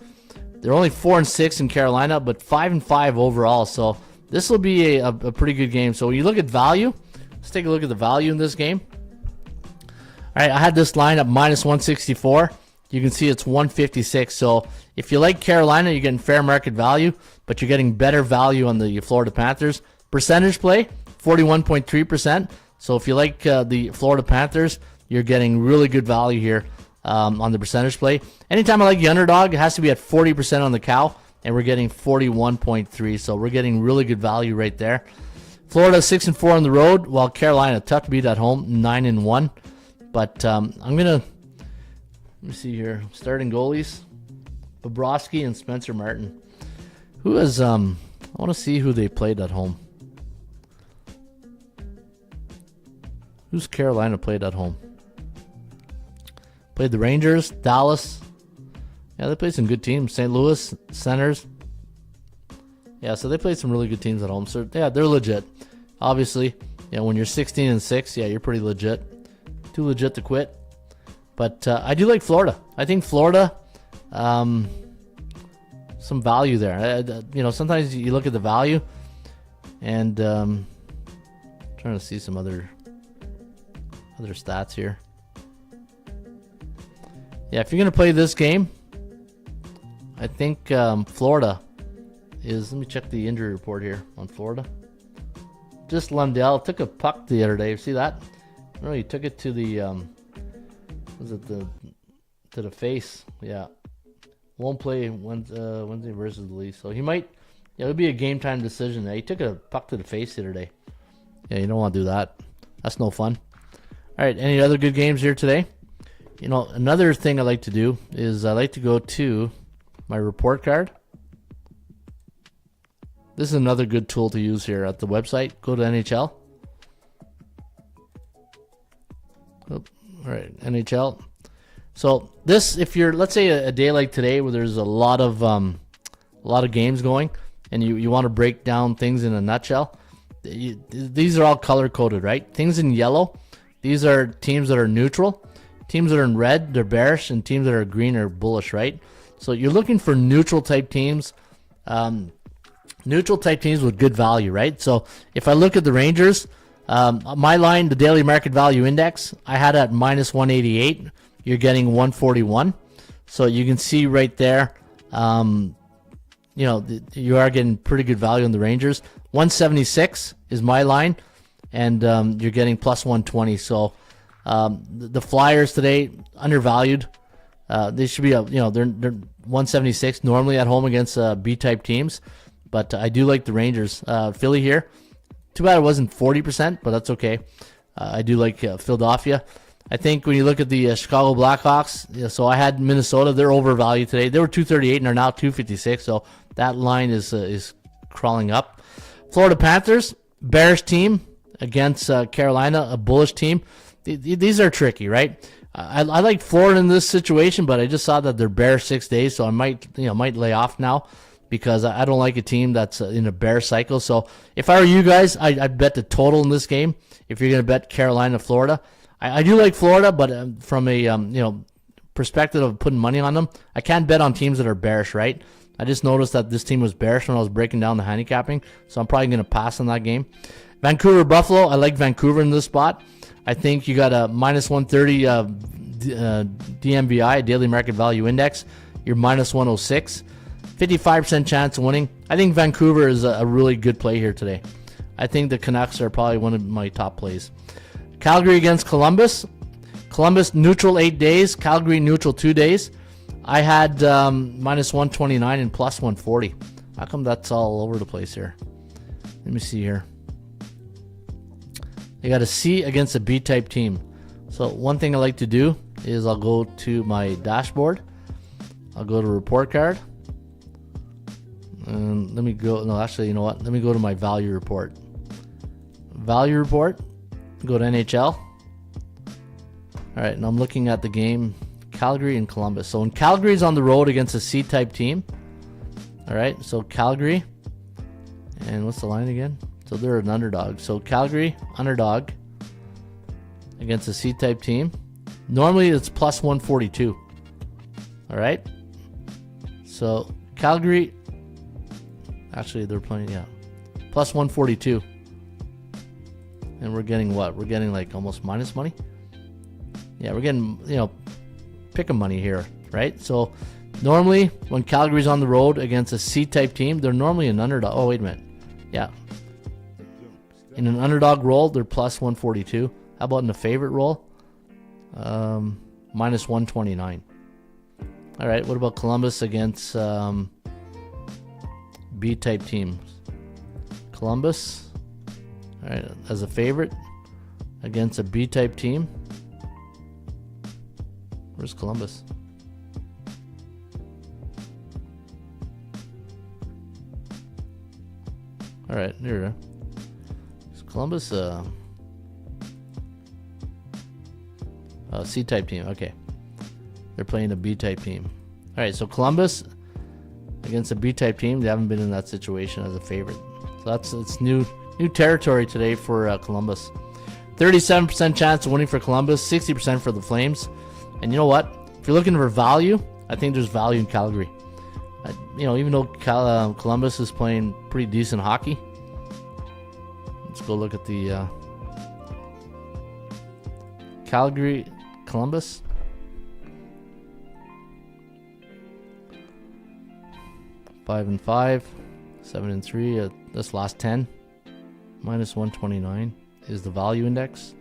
They're only 4-6 in Carolina, but 5-5 overall. So this will be a pretty good game. So when you look at value, let's take a look at the value in this game. All right, I had this line up -164. You can see it's 156. So if you like Carolina, you're getting fair market value, but you're getting better value on the Florida Panthers. Percentage play, 41.3%. So if you like the Florida Panthers, you're getting really good value here on the percentage play. Anytime I like the underdog, it has to be at 40% on the cow, and we're getting 41.3. So we're getting really good value right there. Florida 6-4 on the road, while Carolina tough to beat at home, 9-1. But I'm gonna let me see here. Starting goalies, Bobrovsky and Spencer Martin. Who has I want to see who they played at home. Who's Carolina played at home? Played the Rangers, Dallas. Yeah, they played some good teams. St. Louis, Senators. Yeah, so they played some really good teams at home. So yeah, they're legit. Obviously, when you're 16-6, yeah, you're pretty legit. Too legit to quit. But I do like Florida. I think Florida, some value there. Sometimes you look at the value, and trying to see some other stats here. Yeah, if you're going to play this game, I think Florida is... Let me check the injury report here on Florida. Just Lundell took a puck the other day. See that? No, he took it to the... to the face. Yeah. Won't play Wednesday versus the Leafs. So he might... Yeah, it'll be a game time decision. He took a puck to the face the other day. Yeah, you don't want to do that. That's no fun. All right, any other good games here today? Another thing I like to do is I like to go to my report card. This is another good tool to use here at the website. Go to NHL. All right, NHL. So this, if you're, let's say a day like today where there's a lot of games going, and you want to break down things in a nutshell, these are all color coded, right? Things in yellow, these are teams that are neutral. Teams that are in red, they're bearish, and teams that are green are bullish, right? So you're looking for neutral type teams, with good value, right? So if I look at the Rangers, my line, the daily market value index, I had at -188. You're getting 141. So you can see right there, you are getting pretty good value on the Rangers. 176 is my line, and you're getting +120. So the Flyers today, undervalued. They should be, they're 176 normally at home against B-type teams. But I do like the Rangers. Philly here. Too bad it wasn't 40%, but that's okay. I do like Philadelphia. I think when you look at the Chicago Blackhawks, so I had Minnesota. They're overvalued today. They were 238 and are now 256. So that line is crawling up. Florida Panthers, bearish team against Carolina, a bullish team. These are tricky, right? I like Florida in this situation, but I just saw that they're bearish 6 days, so I might lay off now because I don't like a team that's in a bear cycle. So if I were you guys, I'd bet the total in this game. If you're going to bet Carolina, Florida, I do like Florida, but from a perspective of putting money on them, I can't bet on teams that are bearish, right? I just noticed that this team was bearish when I was breaking down the handicapping, so I'm probably going to pass on that game. Vancouver, Buffalo, I like Vancouver in this spot. I think you got a -130 DMVI, daily market value index. You're -106. 55% chance of winning. I think Vancouver is a really good play here today. I think the Canucks are probably one of my top plays. Calgary against Columbus. Columbus neutral 8 days. Calgary neutral 2 days. I had minus 129 and plus 140. How come that's all over the place here? Let me see here. They got a C against a B-type team. So one thing I like to do is I'll go to my dashboard. I'll go to report card. And let me go. No, actually, you know what? Let me go to my value report. Value report. Go to NHL. All right, and I'm looking at the game Calgary and Columbus. So when Calgary's on the road against a C-type team. All right, so Calgary. And what's the line again? So they're an underdog. So Calgary, underdog against a C-type team. Normally it's plus 142. All right. So Calgary, actually they're playing, yeah, plus 142. And we're getting what? We're getting like almost minus money. Yeah, we're getting, pick 'em money here, right? So normally when Calgary's on the road against a C-type team, they're normally an underdog. Oh, wait a minute. Yeah. In an underdog role, they're plus 142. How about in a favorite role? Minus 129. All right, what about Columbus against B-type teams? Columbus, all right, as a favorite against a B-type team. Where's Columbus? All right, here we go. Columbus, C-type team. Okay, they're playing a B-type team. All right, so Columbus against a B-type team. They haven't been in that situation as a favorite, so it's new territory today for Columbus. 37% chance of winning for Columbus, 60% for the Flames. And you know what? If you're looking for value, I think there's value in Calgary. Even though Columbus is playing pretty decent hockey. Let's go look at the Calgary, Columbus. Five and 5, 7 and 3. This last 10, minus 129 is the value index.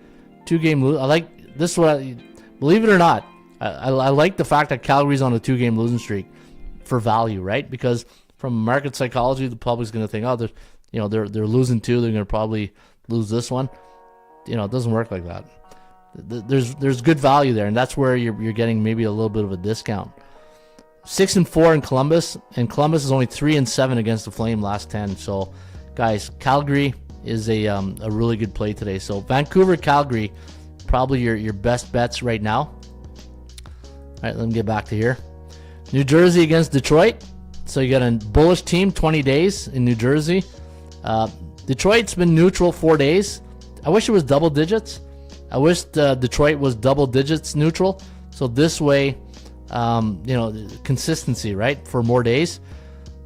2-game lose. I like this one. Believe it or not, I like the fact that Calgary's on a 2-game losing streak for value, right? Because from market psychology, the public's going to think, oh, they're losing 2, they're going to probably lose this one. It doesn't work like that. There's good value there, and that's where you're getting maybe a little bit of a discount. 6 and 4 in Columbus, and Columbus is only 3 and 7 against the Flame last 10. So, guys, Calgary is a really good play today. So Vancouver, Calgary, probably your best bets right now. All right, let me get back to here. New Jersey against Detroit. So you got a bullish team, 20 days in New Jersey. Detroit's been neutral 4 days. I wish it was double digits. I wish Detroit was double digits neutral. So this way, consistency, right, for more days.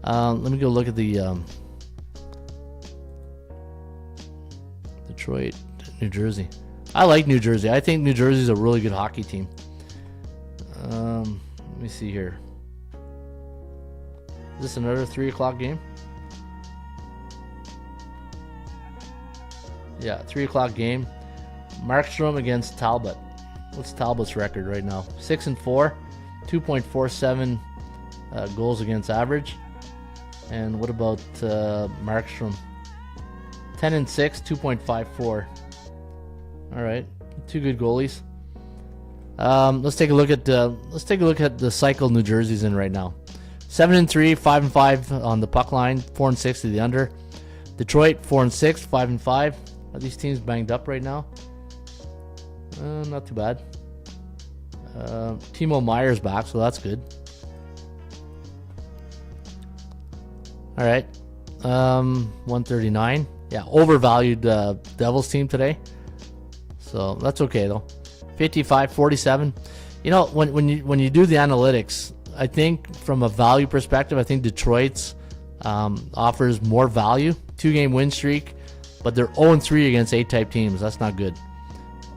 Let me go look at the Detroit, New Jersey. I like New Jersey. I think New Jersey's a really good hockey team. Let me see here. Is this another 3 o'clock game? Yeah, 3 o'clock game. Markstrom against Talbot. What's Talbot's record right now? 6 and 4, 2.47 goals against average. And what about Markstrom? 10 and 6, 2.54. All right, 2 good goalies. Let's take a look at the cycle New Jersey's in right now. 7 and 3, 5 and 5 on the puck line, 4 and 6 to the under. Detroit 4 and 6, 5 and 5. Are these teams banged up right now? Not too bad. Timo Meyer's back, so that's good. All right, 139. Yeah, overvalued Devils team today, so that's okay though. 55-47. When you do the analytics, I think from a value perspective, I think Detroit's offers more value. 2-game win streak, but they're 0-3 against A-type teams. That's not good.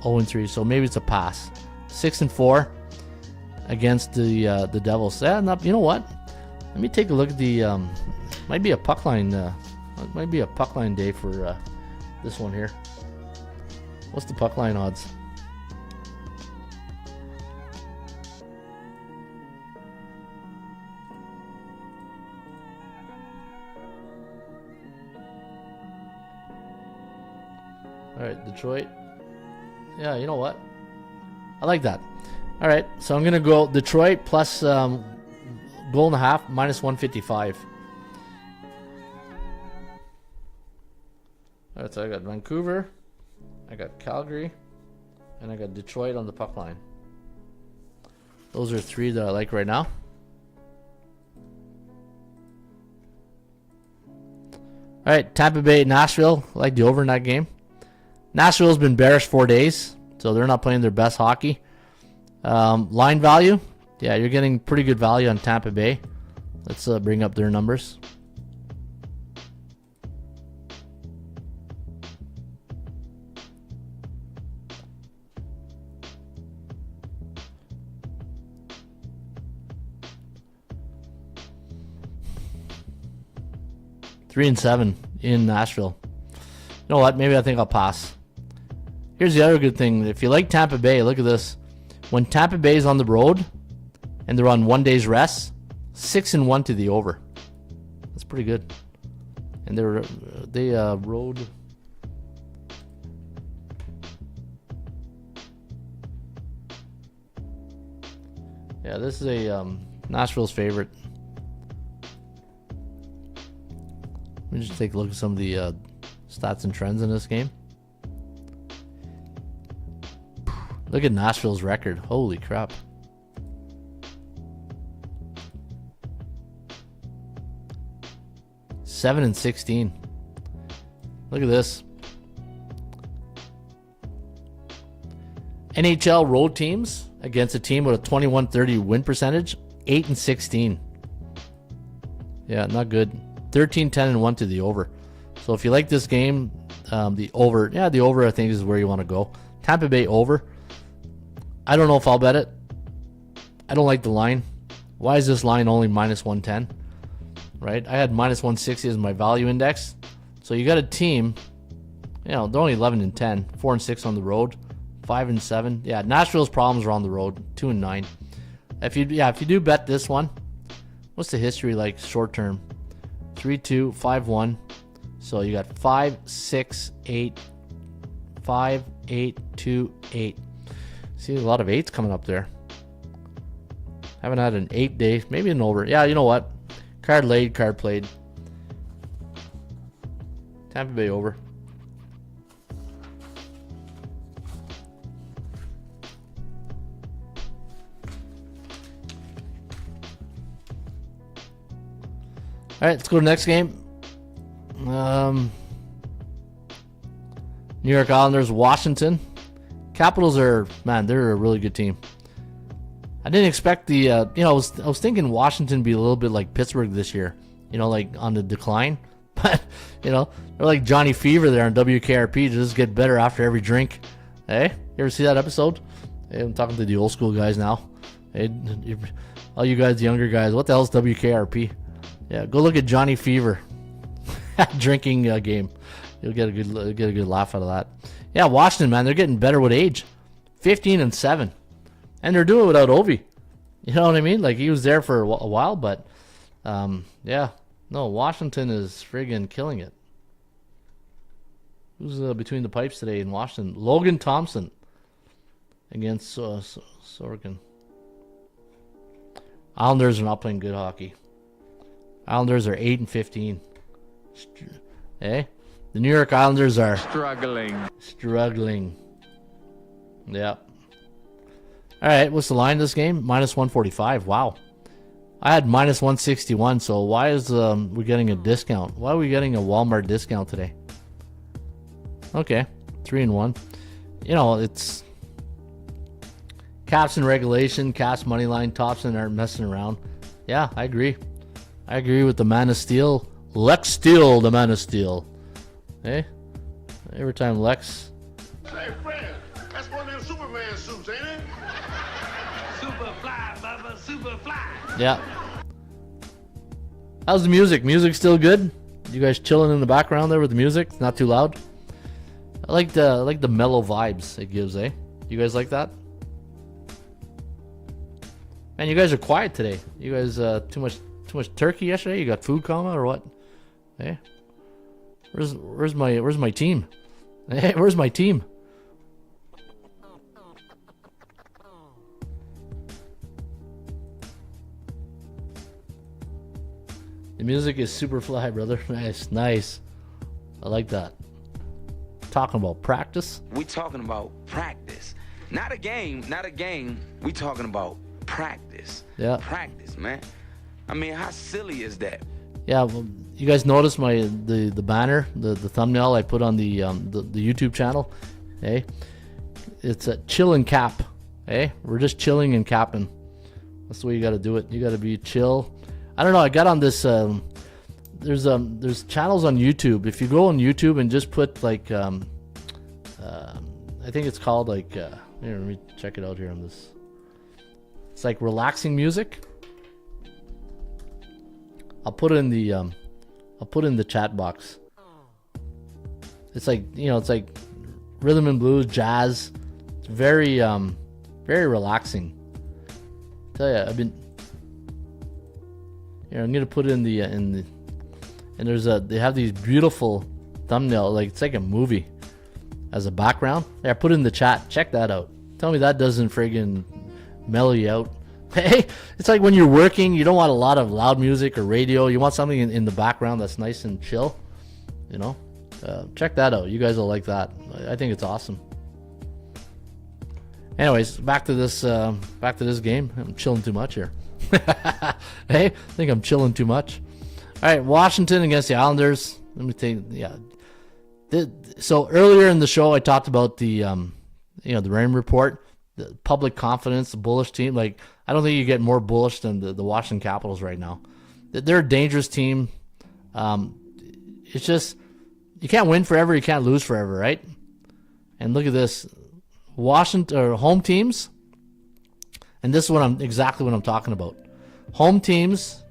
0-3, so maybe it's a pass. 6 and 4 against the Devils. You know what? Let me take a look at the might be a puck line. Might be a puck line day for this one here. What's the puck line odds? All right, Detroit. Yeah, you know what? I like that. All right, so I'm gonna go Detroit plus goal and a half minus 155. All right, so I got Vancouver, I got Calgary, and I got Detroit on the puck line. Those are three that I like right now. All right, Tampa Bay, Nashville. I like the over in that game. Nashville's been bearish 4 days, so they're not playing their best hockey. Line value, yeah, you're getting pretty good value on Tampa Bay. Let's bring up their numbers. Three and 7 in Nashville. You know what? Maybe I think I'll pass. Here's the other good thing. If you like Tampa Bay, look at this. When Tampa Bay is on the road and they're on 1 day's rest, 6-1 to the over. That's pretty good. And they rode. Yeah, this is a Nashville's favorite. Let me just take a look at some of the stats and trends in this game. Look at Nashville's record. Holy crap. Seven and 16. Look at this. NHL road teams against a team with a 21-30 win percentage. 8 and 16. Yeah, not good. 13-10-1 to the over. So if you like this game, the over, the over I think is where you want to go. Tampa Bay over. I don't know if I'll bet it. I don't like the line. Why is this line only minus 110? Right? I had minus 160 as my value index. So you got a team, they're only 11 and 10, 4 and 6 on the road, 5 and 7. Yeah, Nashville's problems are on the road, 2 and 9. If you do bet this one, what's the history like short term? 3-2, 5-1. So you got 5, 6, 8, 5, 8, 2, 8. See a lot of 8s coming up there. Haven't had an 8 day, maybe an over. Yeah, you know what? Card laid, card played. Tampa Bay over. All right, let's go to the next game. New York Islanders, Washington. Capitals are, man, they're a really good team. I didn't expect the, I was thinking Washington would be a little bit like Pittsburgh this year, like on the decline. But, they're like Johnny Fever there on WKRP, just get better after every drink. Hey, you ever see that episode? Hey, I'm talking to the old school guys now. Hey, all you guys, younger guys, what the hell is WKRP? Yeah, go look at Johnny Fever drinking game. You'll get a good laugh out of that. Yeah, Washington, man, they're getting better with age. 15 and 7, and they're doing it without Ovi. You know what I mean? Like he was there for a while, but Washington is friggin' killing it. Who's between the pipes today in Washington? Logan Thompson against Sorkin. Islanders are not playing good hockey. Islanders are 8 and 15. Hey, the New York Islanders are struggling. Yeah. All right, what's the line of this game? Minus 145. Wow. I had minus 161. So why is we getting a discount? Why are we getting a Walmart discount today? Okay, 3-1. It's Caps in regulation, Caps money line. Thompson aren't messing around. Yeah, I agree. I agree with the Man of Steel. Lex Steel, the Man of Steel. Hey, every time Lex. Hey, friend, that's one of them Superman suits, ain't it? Super fly, Bubba, super fly. Yeah. How's the music? Music still good? You guys chilling in the background there with the music? Not too loud? I like the mellow vibes it gives, eh? You guys like that? Man, you guys are quiet today. You guys too much turkey yesterday? You got food coma or what? Hey, where's my team? Hey, where's my team? The music is super fly, brother. Nice. I like that. Talking about practice. We talking about practice, not a game. We talking about practice. Yeah. Practice, man. I mean, how silly is that? Yeah, well, you guys noticed the banner, the thumbnail I put on the YouTube channel, hey? It's a chill and cap, hey? We're just chilling and capping. That's the way you got to do it. You got to be chill. I don't know. I got on this. There's channels on YouTube. If you go on YouTube and just put like, I think it's called like. Here, let me check it out here on this. It's like relaxing music. I'll put it in the chat box. It's like, it's like rhythm and blues, jazz. It's very relaxing. I tell you, I've been. Here, I'm gonna put it in the and they have these beautiful thumbnail, like it's like a movie as a background. Yeah, I put it in the chat. Check that out. Tell me that doesn't friggin' mellow you out. Hey, it's like when you're working, you don't want a lot of loud music or radio. You want something in the background that's nice and chill. Check that out. You guys will like that. I think it's awesome. Anyways, back to this game. I'm chilling too much here. Hey, I think I'm chilling too much. All right, Washington against the Islanders. Let me think. Yeah. So earlier in the show, I talked about the Raymond report, the public confidence, the bullish team. Like, I don't think you get more bullish than the Washington Capitals right now. They're a dangerous team. It's just you can't win forever, you can't lose forever, right? And look at this, Washington or home teams, and this is exactly what I'm talking about. Home teams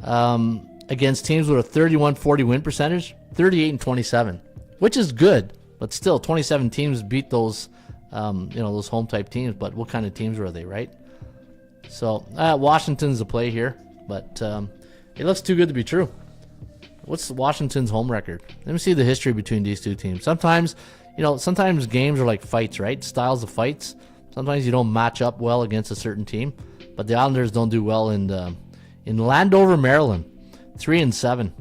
against teams with a 31-40 win percentage, 38-27, which is good, but still 27 teams beat those those home type teams. But what kind of teams were they, right? So Washington's the play here, but it looks too good to be true. What's Washington's home record? Let me see the history between these two teams. Sometimes games are like fights, right? Styles of fights. Sometimes you don't match up well against a certain team, but the Islanders don't do well in Landover, Maryland, 3-7.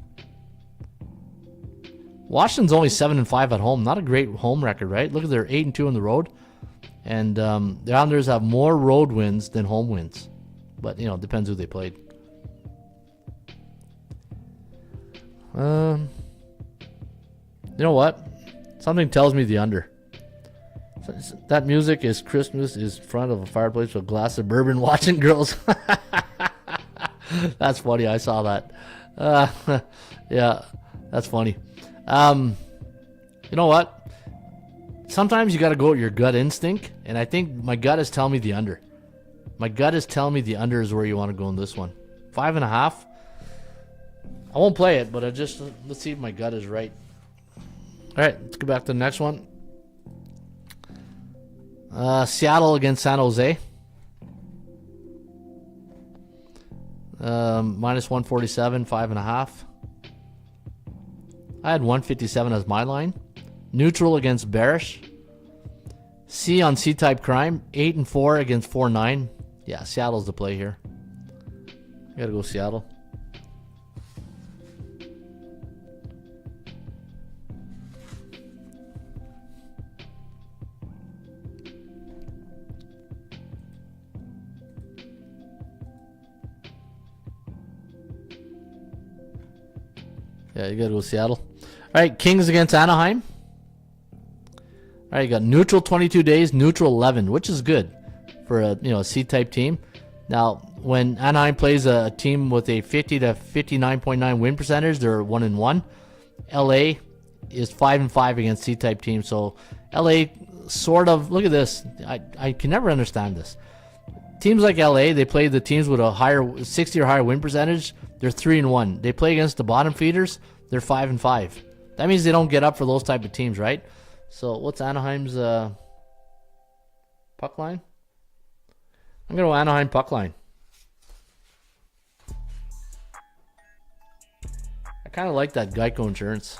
Washington's only 7-5 at home. Not a great home record, right? Look at their 8-2 on the road, and the Islanders have more road wins than home wins. But it depends who they played. You know what? Something tells me the under. That music is Christmas is front of a fireplace with a glass of bourbon watching girls. That's funny. I saw that. Yeah, that's funny. You know what? Sometimes you got to go with your gut instinct, and I think my gut is telling me the under. My gut is telling me the under is where you want to go in this one. 5.5. I won't play it, but let's see if my gut is right. All right, let's go back to the next one. Seattle against San Jose. Minus 147, 5.5. I had 157 as my line. Neutral against bearish. C on C-type crime. 8-4 against 4-9. Yeah, Seattle's the play here. You gotta go Seattle. Yeah, you gotta go Seattle. All right, Kings against Anaheim. All right, you got neutral 22 days, neutral 11, which is good for a C-type team. Now, when Anaheim plays a team with a 50 to 59.9 win percentage, they're 1-1. LA is 5-5 against C-type teams. So LA sort of, look at this. I can never understand this. teams like LA, they play the teams with a higher 60 or higher win percentage. They're 3-1. They play against the bottom feeders. They're 5-5. That means they don't get up for those type of teams, right? So what's Anaheim's puck line? I'm gonna go Anaheim puck line. I kind of like that Geico insurance.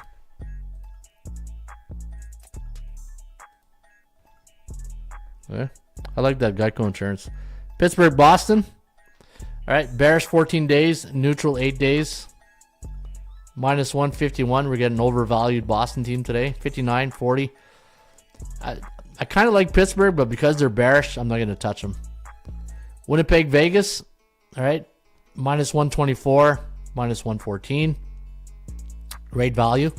Okay. I like that Geico insurance. Pittsburgh, Boston. All right, Bears 14 days, neutral 8 days. Minus 151. We're getting an overvalued Boston team today. 59-40. I kind of like Pittsburgh, but because they're bearish, I'm not going to touch them. Winnipeg, Vegas. All right, minus 124, minus 114. Great value.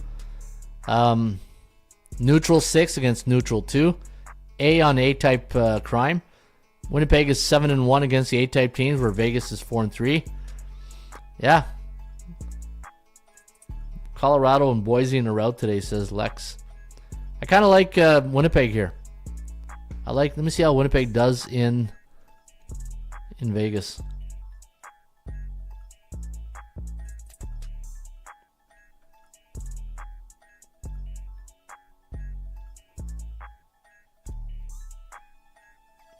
Neutral 6 against neutral 2. A on A-type crime. Winnipeg is 7-1 against the A-type teams, where Vegas is 4-3. Yeah. Colorado and Boise in a rout today, says Lex. I kind of like Winnipeg here. Let me see how Winnipeg does in Vegas.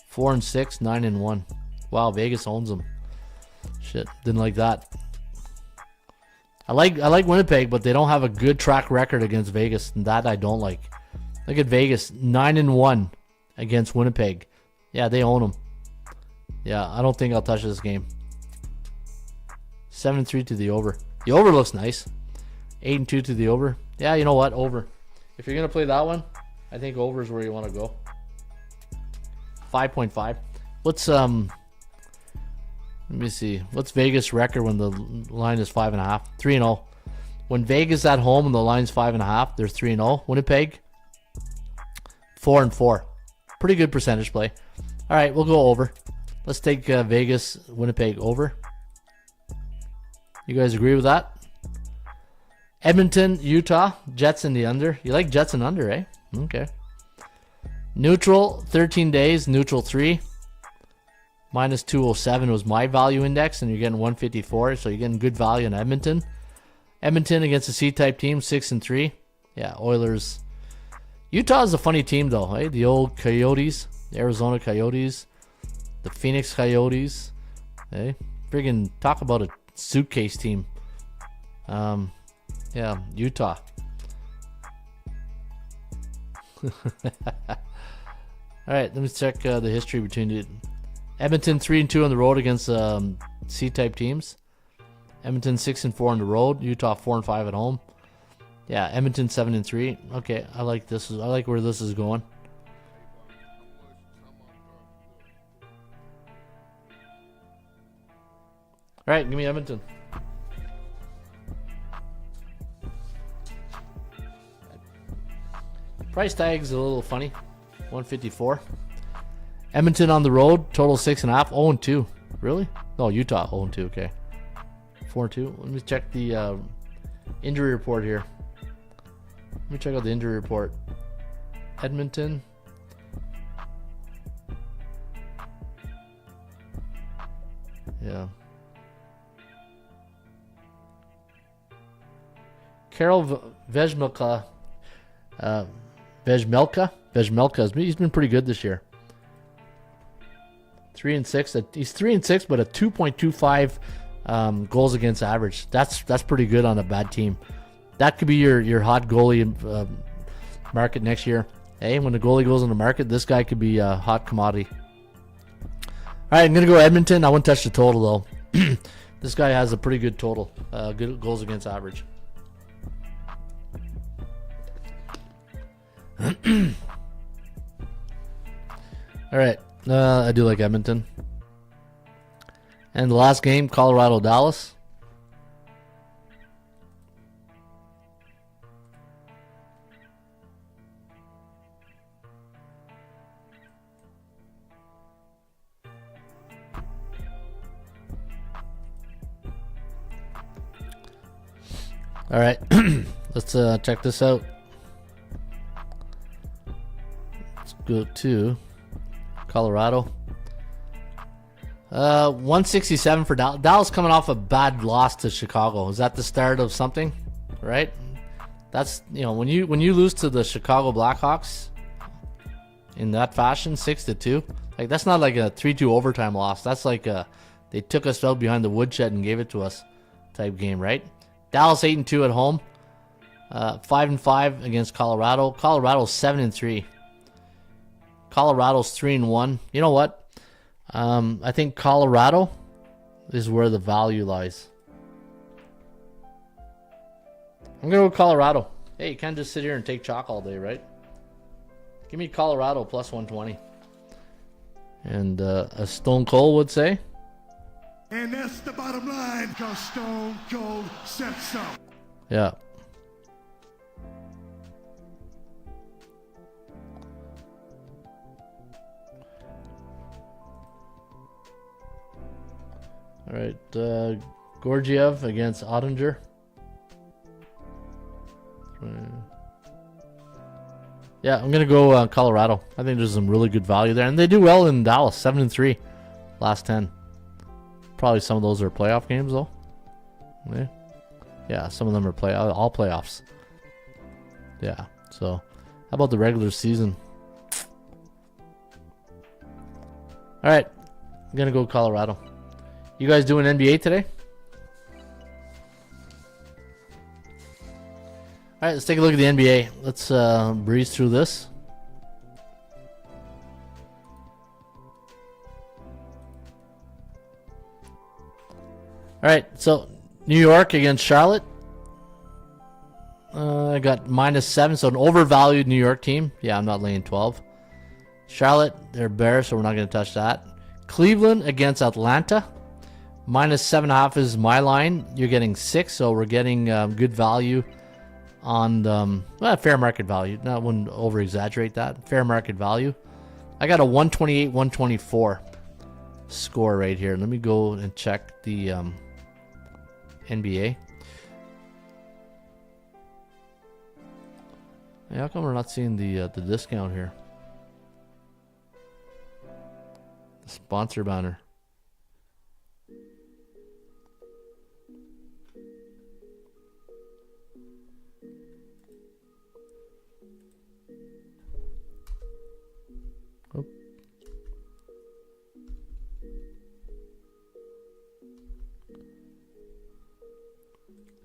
Four and 6, 9-1. Wow, Vegas owns them. Shit, didn't like that. I like Winnipeg, but they don't have a good track record against Vegas, and that I don't like. Look at Vegas, 9-1 against Winnipeg. Yeah, they own them. Yeah, I don't think I'll touch this game. 7-3 to the over. The over looks nice. 8-2 to the over. Yeah, you know what? Over. If you're gonna play that one, I think over is where you want to go. 5.5. What's let me see. What's Vegas record when the line is 5.5? 3-0. When Vegas at home and the line's 5.5, they're 3-0. Winnipeg 4-4. Pretty good percentage play. All right, we'll go over. Let's take Vegas, Winnipeg over. You guys agree with that? Edmonton, Utah, Jets in the under. You like Jets and under, eh? Okay. Neutral, 13 days, neutral 3. Minus 207 was my value index, and you're getting 154, so you're getting good value in Edmonton. Edmonton against a C-type team, 6-3. Yeah, Oilers. Utah is a funny team, though, eh? The old Coyotes, the Arizona Coyotes, the Phoenix Coyotes. Hey, friggin' talk about a suitcase team. Yeah, Utah. All right, let me check the history between the Edmonton 3-2 on the road against C-type teams. Edmonton 6-4 on the road. Utah 4-5 at home. Yeah, Edmonton 7-3. Okay, I like this. I like where this is going. All right, give me Edmonton. Price tag's a little funny. 154. Edmonton on the road, total 6.5. 0-2. Really? No, Utah 0-2. Okay. 4-2. Let me check the injury report here. Let me check out the injury report. Edmonton. Yeah. Karel Vejmelka. Vejmelka. He's been pretty good this year. 3-6. He's 3-6, but a 2.25 goals against average. That's pretty good on a bad team. That could be your hot goalie market next year. Hey, when the goalie goes on the market, this guy could be a hot commodity. All right, I'm gonna go Edmonton. I won't touch the total though. This guy has a pretty good total. Good goals against average. All right, I do like Edmonton. And the last game, Colorado, Dallas. All right, let's check this out. Let's go to Colorado. 167 for Dallas. Dallas coming off a bad loss to Chicago. Is that the start of something? Right? That's, when you lose to the Chicago Blackhawks in that fashion, 6-2. Like, that's not like a 3-2 overtime loss. That's like they took us out behind the woodshed and gave it to us type game, right? Dallas 8-2 at home. 5-5 against Colorado. Colorado's 7-3. Colorado's 3-1. You know what? I think Colorado is where the value lies. I'm gonna go Colorado. Hey, you can't just sit here and take chalk all day, right? Give me Colorado plus 120. And as Stone Cold would say. And that's the bottom line, because Stone Cold said so. Yeah. All right, Gorgiev against Ottinger. Yeah, I'm gonna go Colorado. I think there's some really good value there, and they do well in Dallas, 7-3, last 10. Probably some of those are playoff games though. Yeah, some of them are all playoffs. Yeah. So, how about the regular season? All right, I'm gonna go Colorado. You guys doing NBA today? All right, let's take a look at the NBA. Let's breeze through this. All right, so New York against Charlotte. I got -7, so an overvalued New York team. Yeah, I'm not laying 12. Charlotte, they're bare, so we're not going to touch that. Cleveland against Atlanta. -7.5 is my line. You're getting 6, so we're getting good value on fair market value. I wouldn't over exaggerate that. Fair market value. I got a 128-124 score right here. Let me go and check the NBA. Hey, how come we're not seeing the discount here? The sponsor banner.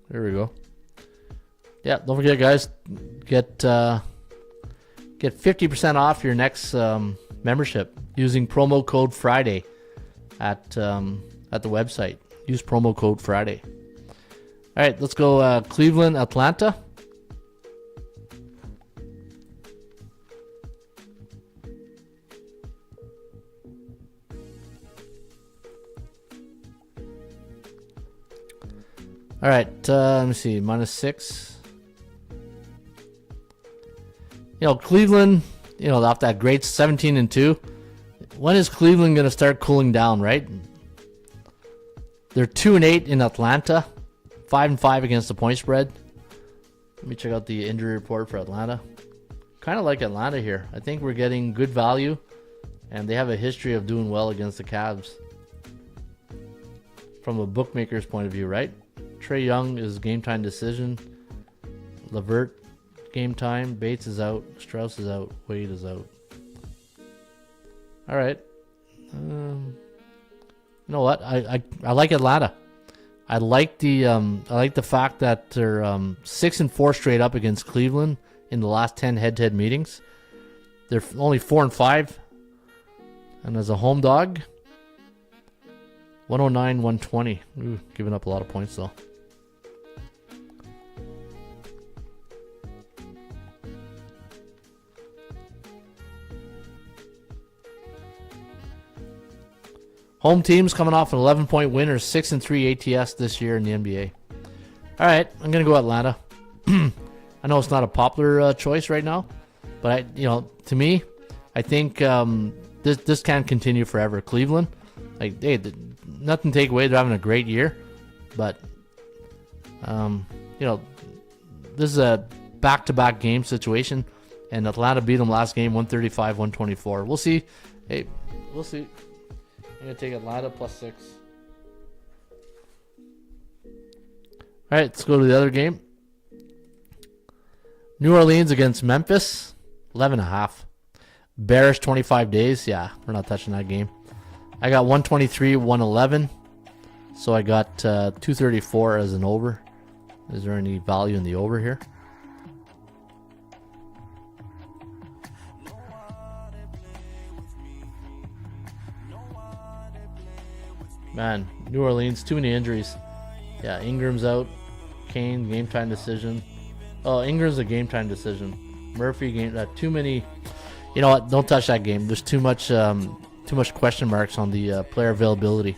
There we go. Yeah, don't forget, guys, get 50% off your next membership using promo code Friday at the website. Use promo code Friday. All right, let's go Cleveland, Atlanta. All right, let me see, -6. Cleveland, off that great 17-2. When is Cleveland going to start cooling down, right? They're 2-8 in Atlanta, 5-5 against the point spread. Let me check out the injury report for Atlanta. Kind of like Atlanta here. I think we're getting good value, and they have a history of doing well against the Cavs. From a bookmaker's point of view, right? Trae Young is game time decision. LeVert, game time. Bates is out. Strauss is out. Wade is out. All right. You know what? I like Atlanta. I like the fact that they're 6-4 straight up against Cleveland in the last 10 head-to-head meetings. They're only 4-5, and as a home dog, 109-120. Ooh, giving up a lot of points though. Home teams coming off an 11-point win or 6-3 ATS this year in the NBA. All right, I'm gonna go Atlanta. I know it's not a popular choice right now, but to me, I think this can't continue forever. Cleveland, hey, nothing to take away. They're having a great year, but this is a back-to-back game situation, and Atlanta beat them last game 135-124. We'll see. Hey, we'll see. I'm going to take Atlanta +6. All right, let's go to the other game. New Orleans against Memphis, 11.5. Bearish 25 days. Yeah, we're not touching that game. I got 123, 111. So I got 234 as an over. Is there any value in the over here? Man, New Orleans, too many injuries. Yeah, Ingram's out. Kane, game time decision. Oh, Ingram's a game time decision. Murphy, game. Too many. You know what? Don't touch that game. There's too much question marks on the player availability.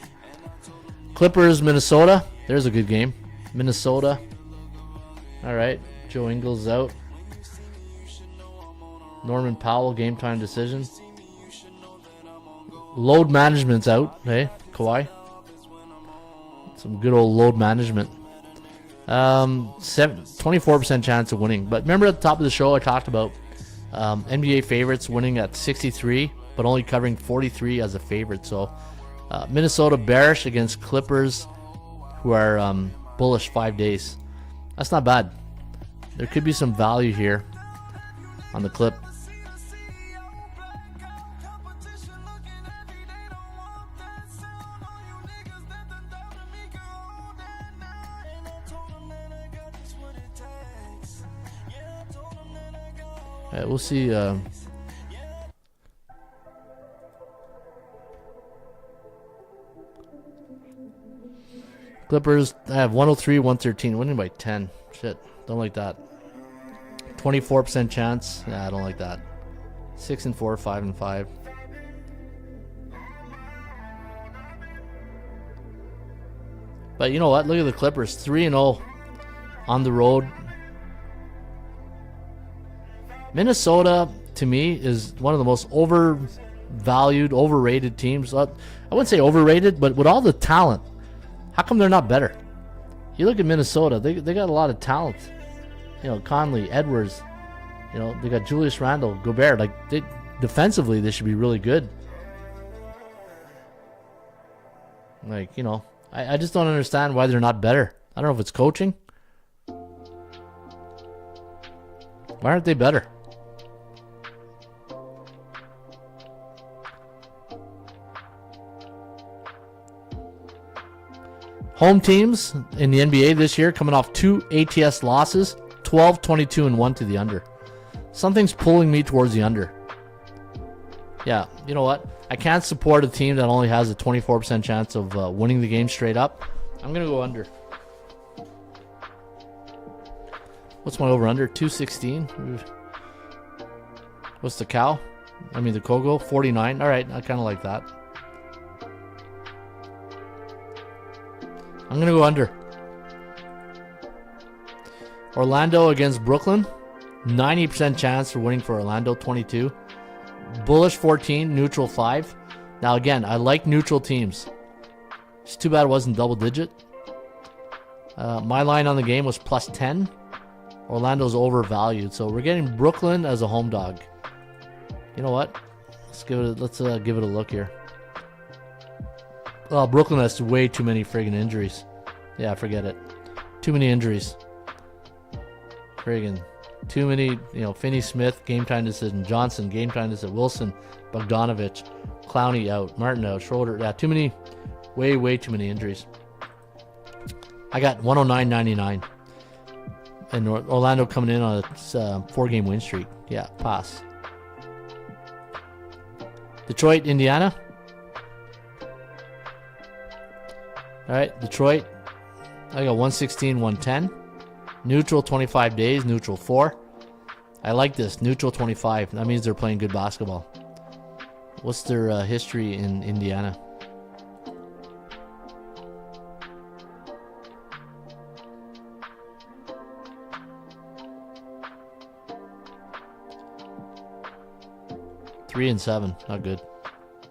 Clippers, Minnesota. There's a good game. Minnesota. All right. Joe Ingles out. Norman Powell, game time decision. Load management's out. Hey, Kawhi. Some good old load management. 24% chance of winning. But remember at the top of the show I talked about NBA favorites winning at 63, but only covering 43 as a favorite. So Minnesota bearish against Clippers, who are bullish 5 days. That's not bad. There could be some value here on the clip. We'll see. Clippers, I have 103, 113, winning by 10. Shit, don't like that. 24% chance. Yeah, I don't like that. 6-4, 5-5. But you know what? Look at the Clippers, 3-0 on the road. Minnesota, to me, is one of the most overvalued, overrated teams. I wouldn't say overrated, but with all the talent, how come they're not better? You look at Minnesota, they got a lot of talent. You know, Conley, Edwards, you know, they got Julius Randle, Gobert. Like, defensively, they should be really good. Like, you know, I just don't understand why they're not better. I don't know if it's coaching. Why aren't they better? Home teams in the NBA this year coming off 2 ATS losses, 12, 22, and 1 to the under. Something's pulling me towards the under. Yeah, you know what? I can't support a team that only has a 24% chance of winning the game straight up. I'm going to go under. What's my over-under? 216. What's the cow? I mean the Kogo? 49. All right, I kind of like that. I'm going to go under. Orlando against Brooklyn. 90% chance for winning for Orlando, 22. Bullish 14, neutral 5. Now again, I like neutral teams. It's too bad it wasn't double digit. My line on the game was plus 10. Orlando's overvalued, so we're getting Brooklyn as a home dog. You know what? Let's give it a look here. Oh, Brooklyn has way too many friggin' injuries. Yeah, forget it. Too many injuries. Friggin' too many. You know, Finney-Smith, game time decision. Johnson, game time decision. Wilson, Bogdanovich, Clowney out. Martin out. Schroeder. Yeah, too many. Way too many injuries. I got 109.99. And Orlando coming in on a 4-game win streak. Yeah, pass. Detroit, Indiana. All right, Detroit. I got 116, 110. Neutral 25 days, neutral 4. I like this. Neutral 25. That means they're playing good basketball. What's their history in Indiana? Three and 7, not good.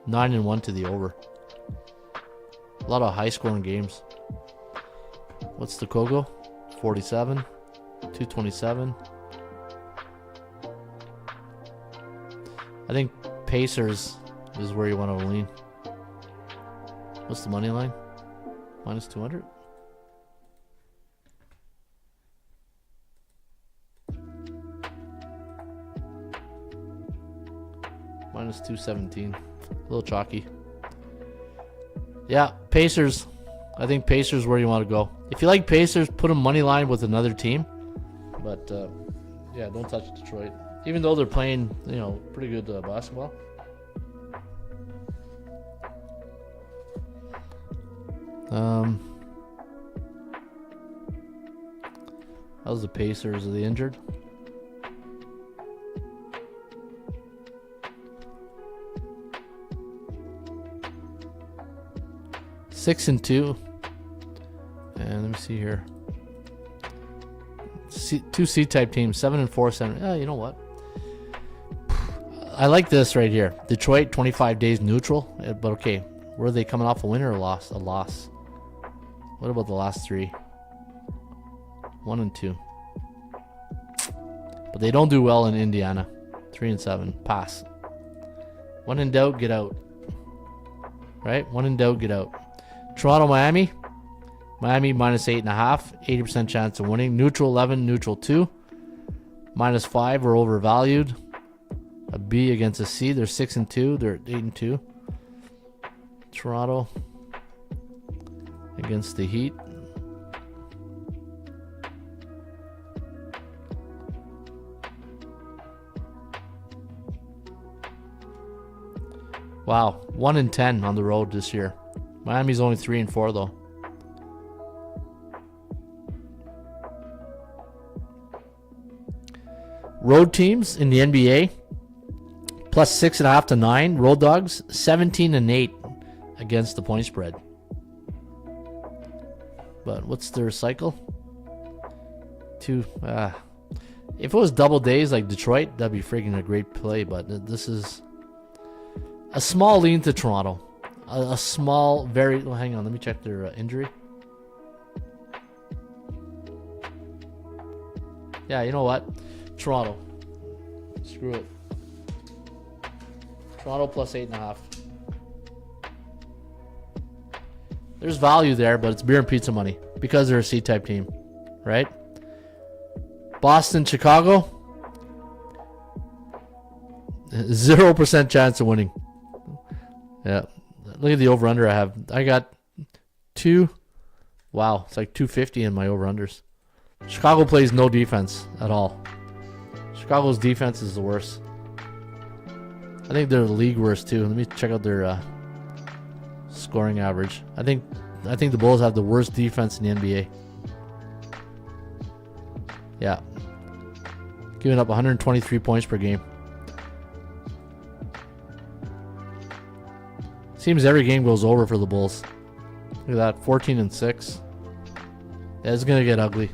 9-1 to the over. A lot of high-scoring games. What's the Kogo? 47, 227. I think Pacers is where you want to lean. What's the money line? Minus 200. Minus 217. A little chalky. Yeah, Pacers. I think Pacers where you want to go. If you like Pacers, put a money line with another team. But yeah, don't touch Detroit. Even though they're playing, pretty good basketball. How's the Pacers? Are they injured? Six and 2. And let me see here. Two C-type teams, 7 and 4, 7. Yeah, you know what? I like this right here. Detroit, 25 days neutral. But okay, were they coming off a win or a loss? A loss. What about the last 3? 1 and 2. But they don't do well in Indiana. 3 and 7. Pass. When in doubt, get out. Right? When in doubt, get out. Toronto, Miami. Miami minus 8.5. 80% chance of winning. Neutral 11, neutral 2. Minus 5 are overvalued. A B against a C. They're 6 and 2. They're 8 and 2. Toronto against the Heat. Wow, 1 and 10 on the road this year. Miami's only 3 and 4 though. Road teams in the NBA plus 6.5 to 9. Road dogs 17 and 8 against the point spread. But what's their cycle? 2. If it was double days like Detroit, that'd be freaking a great play. But this is a small lean to Toronto. A small, very... Well, hang on, let me check their injury. Yeah, you know what? Toronto. Screw it. Toronto plus 8.5. There's value there, but it's beer and pizza money because they're a C-type team, right? Boston, Chicago. 0% chance of winning. Yeah. Look at the over-under I have. I got 2. Wow. It's like 250 in my over-unders. Chicago plays no defense at all. Chicago's defense is the worst. I think they're the league worst too. Let me check out their scoring average. I think the Bulls have the worst defense in the NBA. Yeah. Giving up 123 points per game. Seems every game goes over for the Bulls. Look at that, 14 and 6. Yeah, it's gonna get ugly.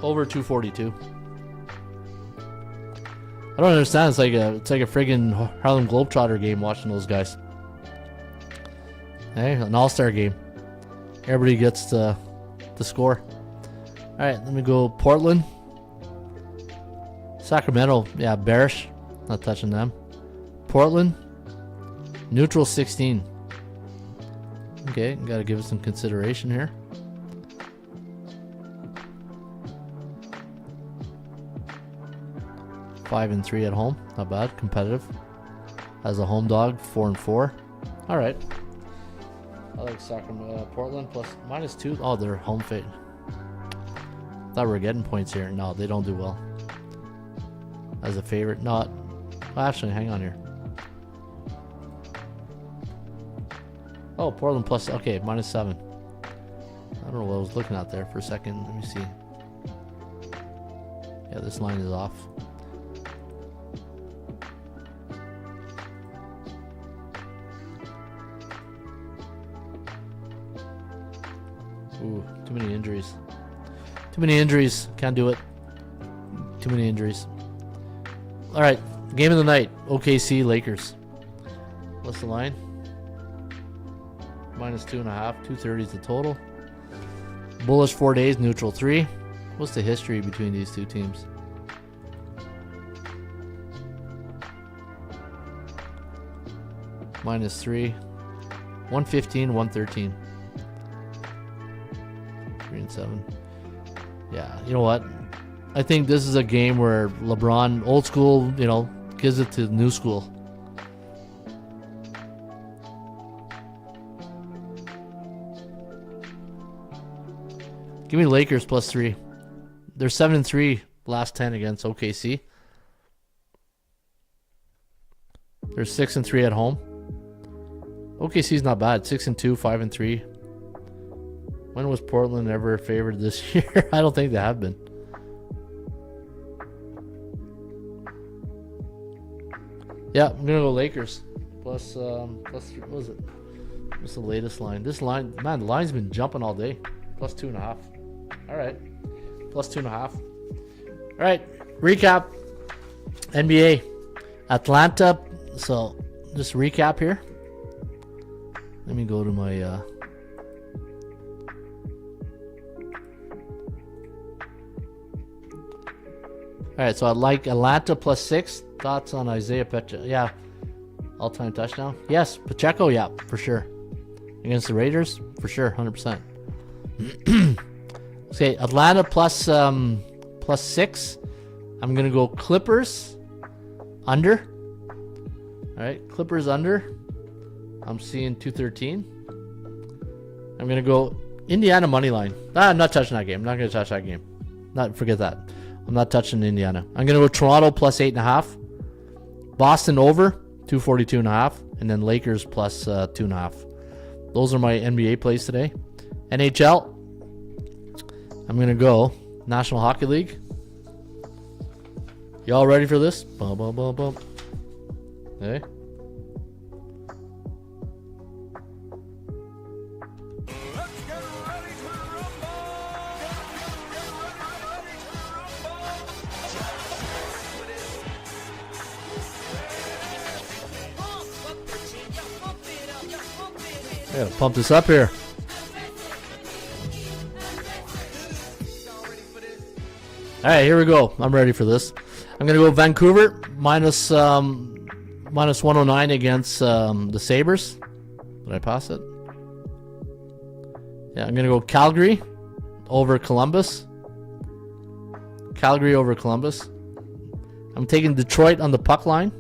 Over 242. I don't understand. It's like a friggin' Harlem Globetrotter game watching those guys. Hey, an all-star game. Everybody gets to score. All right, let me go Portland. Sacramento, yeah, bearish. Not touching them. Portland, neutral 16. Okay, got to give it some consideration here. Five and 3 at home, not bad. Competitive. As a home dog, 4 and 4. All right. I like Sacramento, Portland plus -2. Oh, they're home fit. Thought we were getting points here. No, they don't do well. As a favorite, not. Well, actually, hang on here. Oh, Portland plus. Okay, -7. I don't know what I was looking at there for a second. Let me see. Yeah, this line is off. Ooh, too many injuries. Too many injuries. Can't do it. Too many injuries. All right, game of the night. OKC Lakers. What's the line? -2.5. 230 is the total. Bullish 4 days. Neutral 3. What's the history between these two teams? -3. 115, 113. 3 and 7. Yeah, you know what? I think this is a game where LeBron, old school, gives it to new school. Give me Lakers +3. They're 7-3 last 10 against OKC. They're 6-3 at home. OKC's not bad. 6-2, 5-3. When was Portland ever favored this year? I don't think they have been. Yeah, I'm gonna go Lakers. Plus, what was it? What's the latest line? This line, man, the line's been jumping all day. +2.5. All right, +2.5. All right, recap. NBA, Atlanta. So, just recap here. Let me go to my. All right, so I like Atlanta +6. Thoughts on Isaiah Pacheco? Yeah, all-time touchdown. Yes, Pacheco. Yeah, for sure. Against the Raiders, for sure, 100%. Okay, Atlanta +6. I'm gonna go Clippers under. All right, Clippers under. I'm seeing 213. I'm gonna go Indiana money line. I'm not touching that game. I'm not gonna touch that game. Forget that. I'm not touching Indiana. I'm gonna go Toronto +8.5. Boston over 242.5, and then Lakers +2.5. Those are my NBA plays today. NHL. I'm gonna go National Hockey League. Y'all ready for this? Bum, bum, bum, bum. Hey. I gotta pump this up here. All right, here we go. I'm ready for this. I'm gonna go Vancouver -109 against the Sabres. Did I pass it? Yeah, I'm gonna go Calgary over Columbus. Calgary over Columbus. I'm taking Detroit on the puck line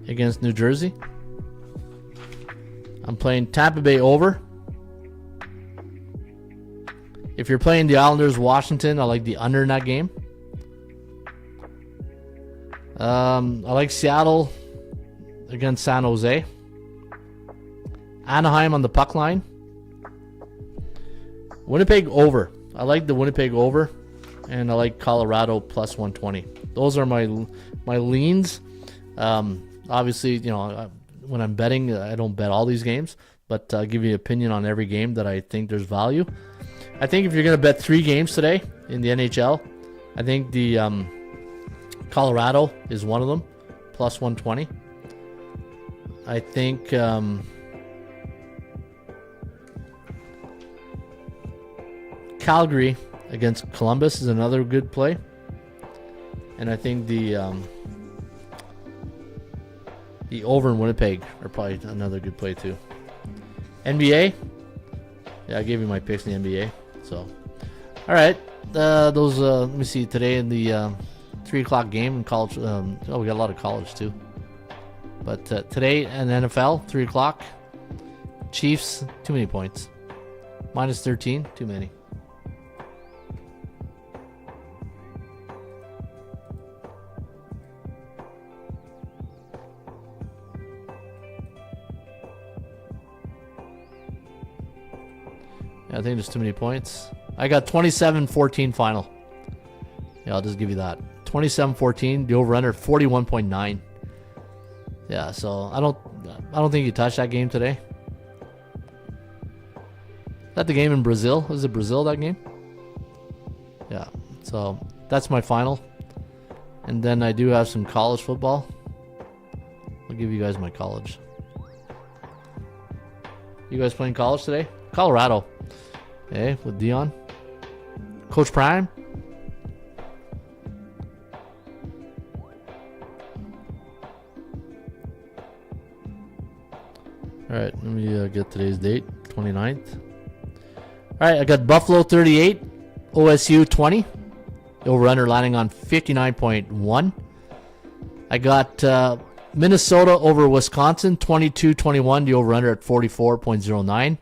against New Jersey. I'm playing Tampa Bay over. If you're playing the Islanders, Washington, I like the under in that game. I like Seattle against San Jose. Anaheim on the puck line. Winnipeg over. I like the Winnipeg over, and I like Colorado +120. Those are my leans. Obviously, when I'm betting, I don't bet all these games, but I'll give you an opinion on every game that I think there's value. I think if you're going to bet 3 games today in the NHL, I think the Colorado is one of them, +120. I think Calgary against Columbus is another good play. And I think the over in Winnipeg are probably another good play too. NBA, yeah, I gave you my picks in the NBA. So, all right, those. Let me see. Today in the 3 o'clock game in college. We got a lot of college too. But today in NFL, 3 o'clock. Chiefs, too many points. -13, too many. I think there's too many points. I got 27-14 final. Yeah, I'll just give you that. 27-14. The over/under 41.9. Yeah, so I don't think you touch that game today. Is that the game in Brazil? Was it Brazil, that game? Yeah. So that's my final. And then I do have some college football. I'll give you guys my college. You guys playing college today? Colorado. Hey, with Dion. Coach Prime. right, let me get today's date, 29th. All right, I got Buffalo 38, OSU 20. Over-under landing on 59.1. I got Minnesota over Wisconsin, 22-21. The over-under at 44.09.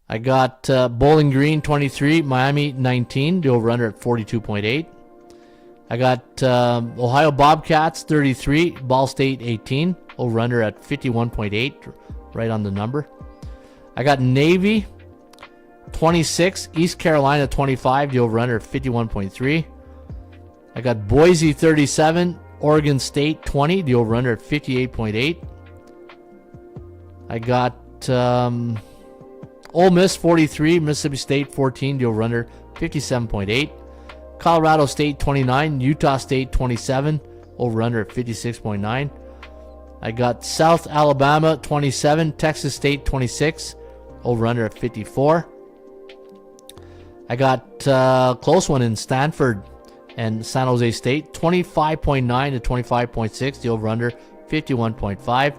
I got Bowling Green 23, Miami 19. The over-under at 42.8. I got Ohio Bobcats 33, Ball State 18. Over-under at 51.8, right on the number. I got Navy 26, East Carolina 25, the over-under 51.3. I got Boise 37, Oregon State 20, the over-under at 58.8. I got Ole Miss 43, Mississippi State 14, the over-under 57.8. Colorado State 29, Utah State 27, over-under at 56.9. I got South Alabama 27, Texas State 26, over-under at 54. I got close one in Stanford and San Jose State, 25.9 to 25.6, the over-under 51.5.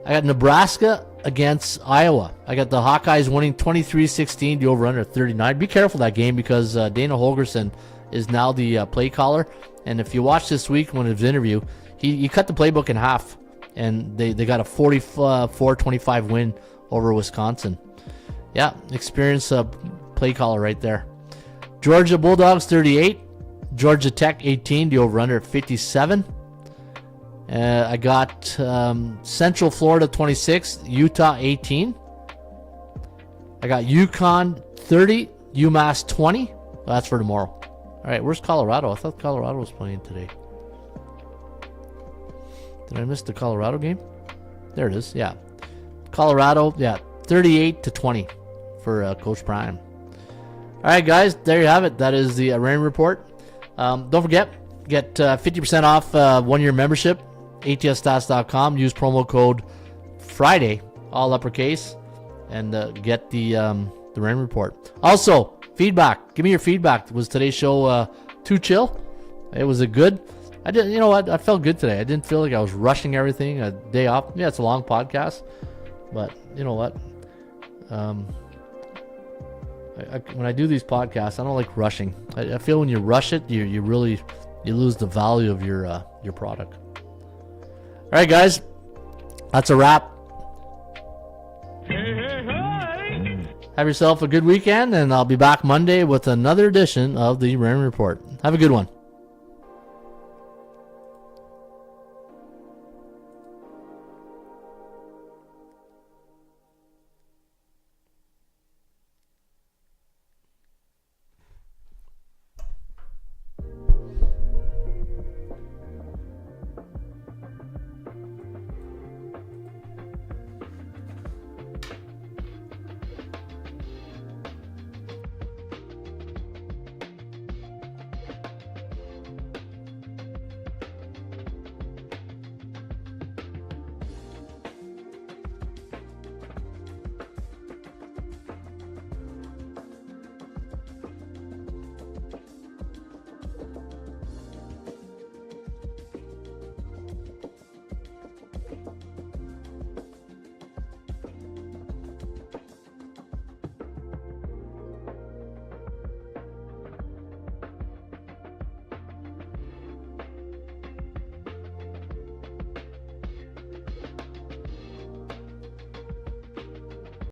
I got Nebraska against Iowa. I got the Hawkeyes winning 23-16, the over-under 39. Be careful that game because Dana Holgerson is now the play caller. And if you watch this week when his interview, he cut the playbook in half, and they got a 44-25 win over Wisconsin. Yeah, experienced play caller right there. Georgia Bulldogs 38, Georgia Tech 18, the over-under at 57. I got Central Florida 26, Utah 18. I got UConn 30, UMass 20. Well, that's for tomorrow. All right, where's Colorado? I thought Colorado was playing today. Did I miss the Colorado game? There it is. Yeah, Colorado. Yeah, 38-20 for Coach Prime. All right, guys, there you have it. That is the Raymond Report. Don't forget, get 50% off 1-year membership, atsstats.com. Use promo code Friday, all uppercase, and get the Raymond Report. Also, feedback. Give me your feedback. Was today's show too chill? It was a good. I didn't. You know what? I felt good today. I didn't feel like I was rushing everything. A day off. Yeah, it's a long podcast, but you know what? When I do these podcasts, I don't like rushing. I feel when you rush it, you really lose the value of your product. All right, guys, that's a wrap. Have yourself a good weekend, and I'll be back Monday with another edition of the Raymond Report. Have a good one.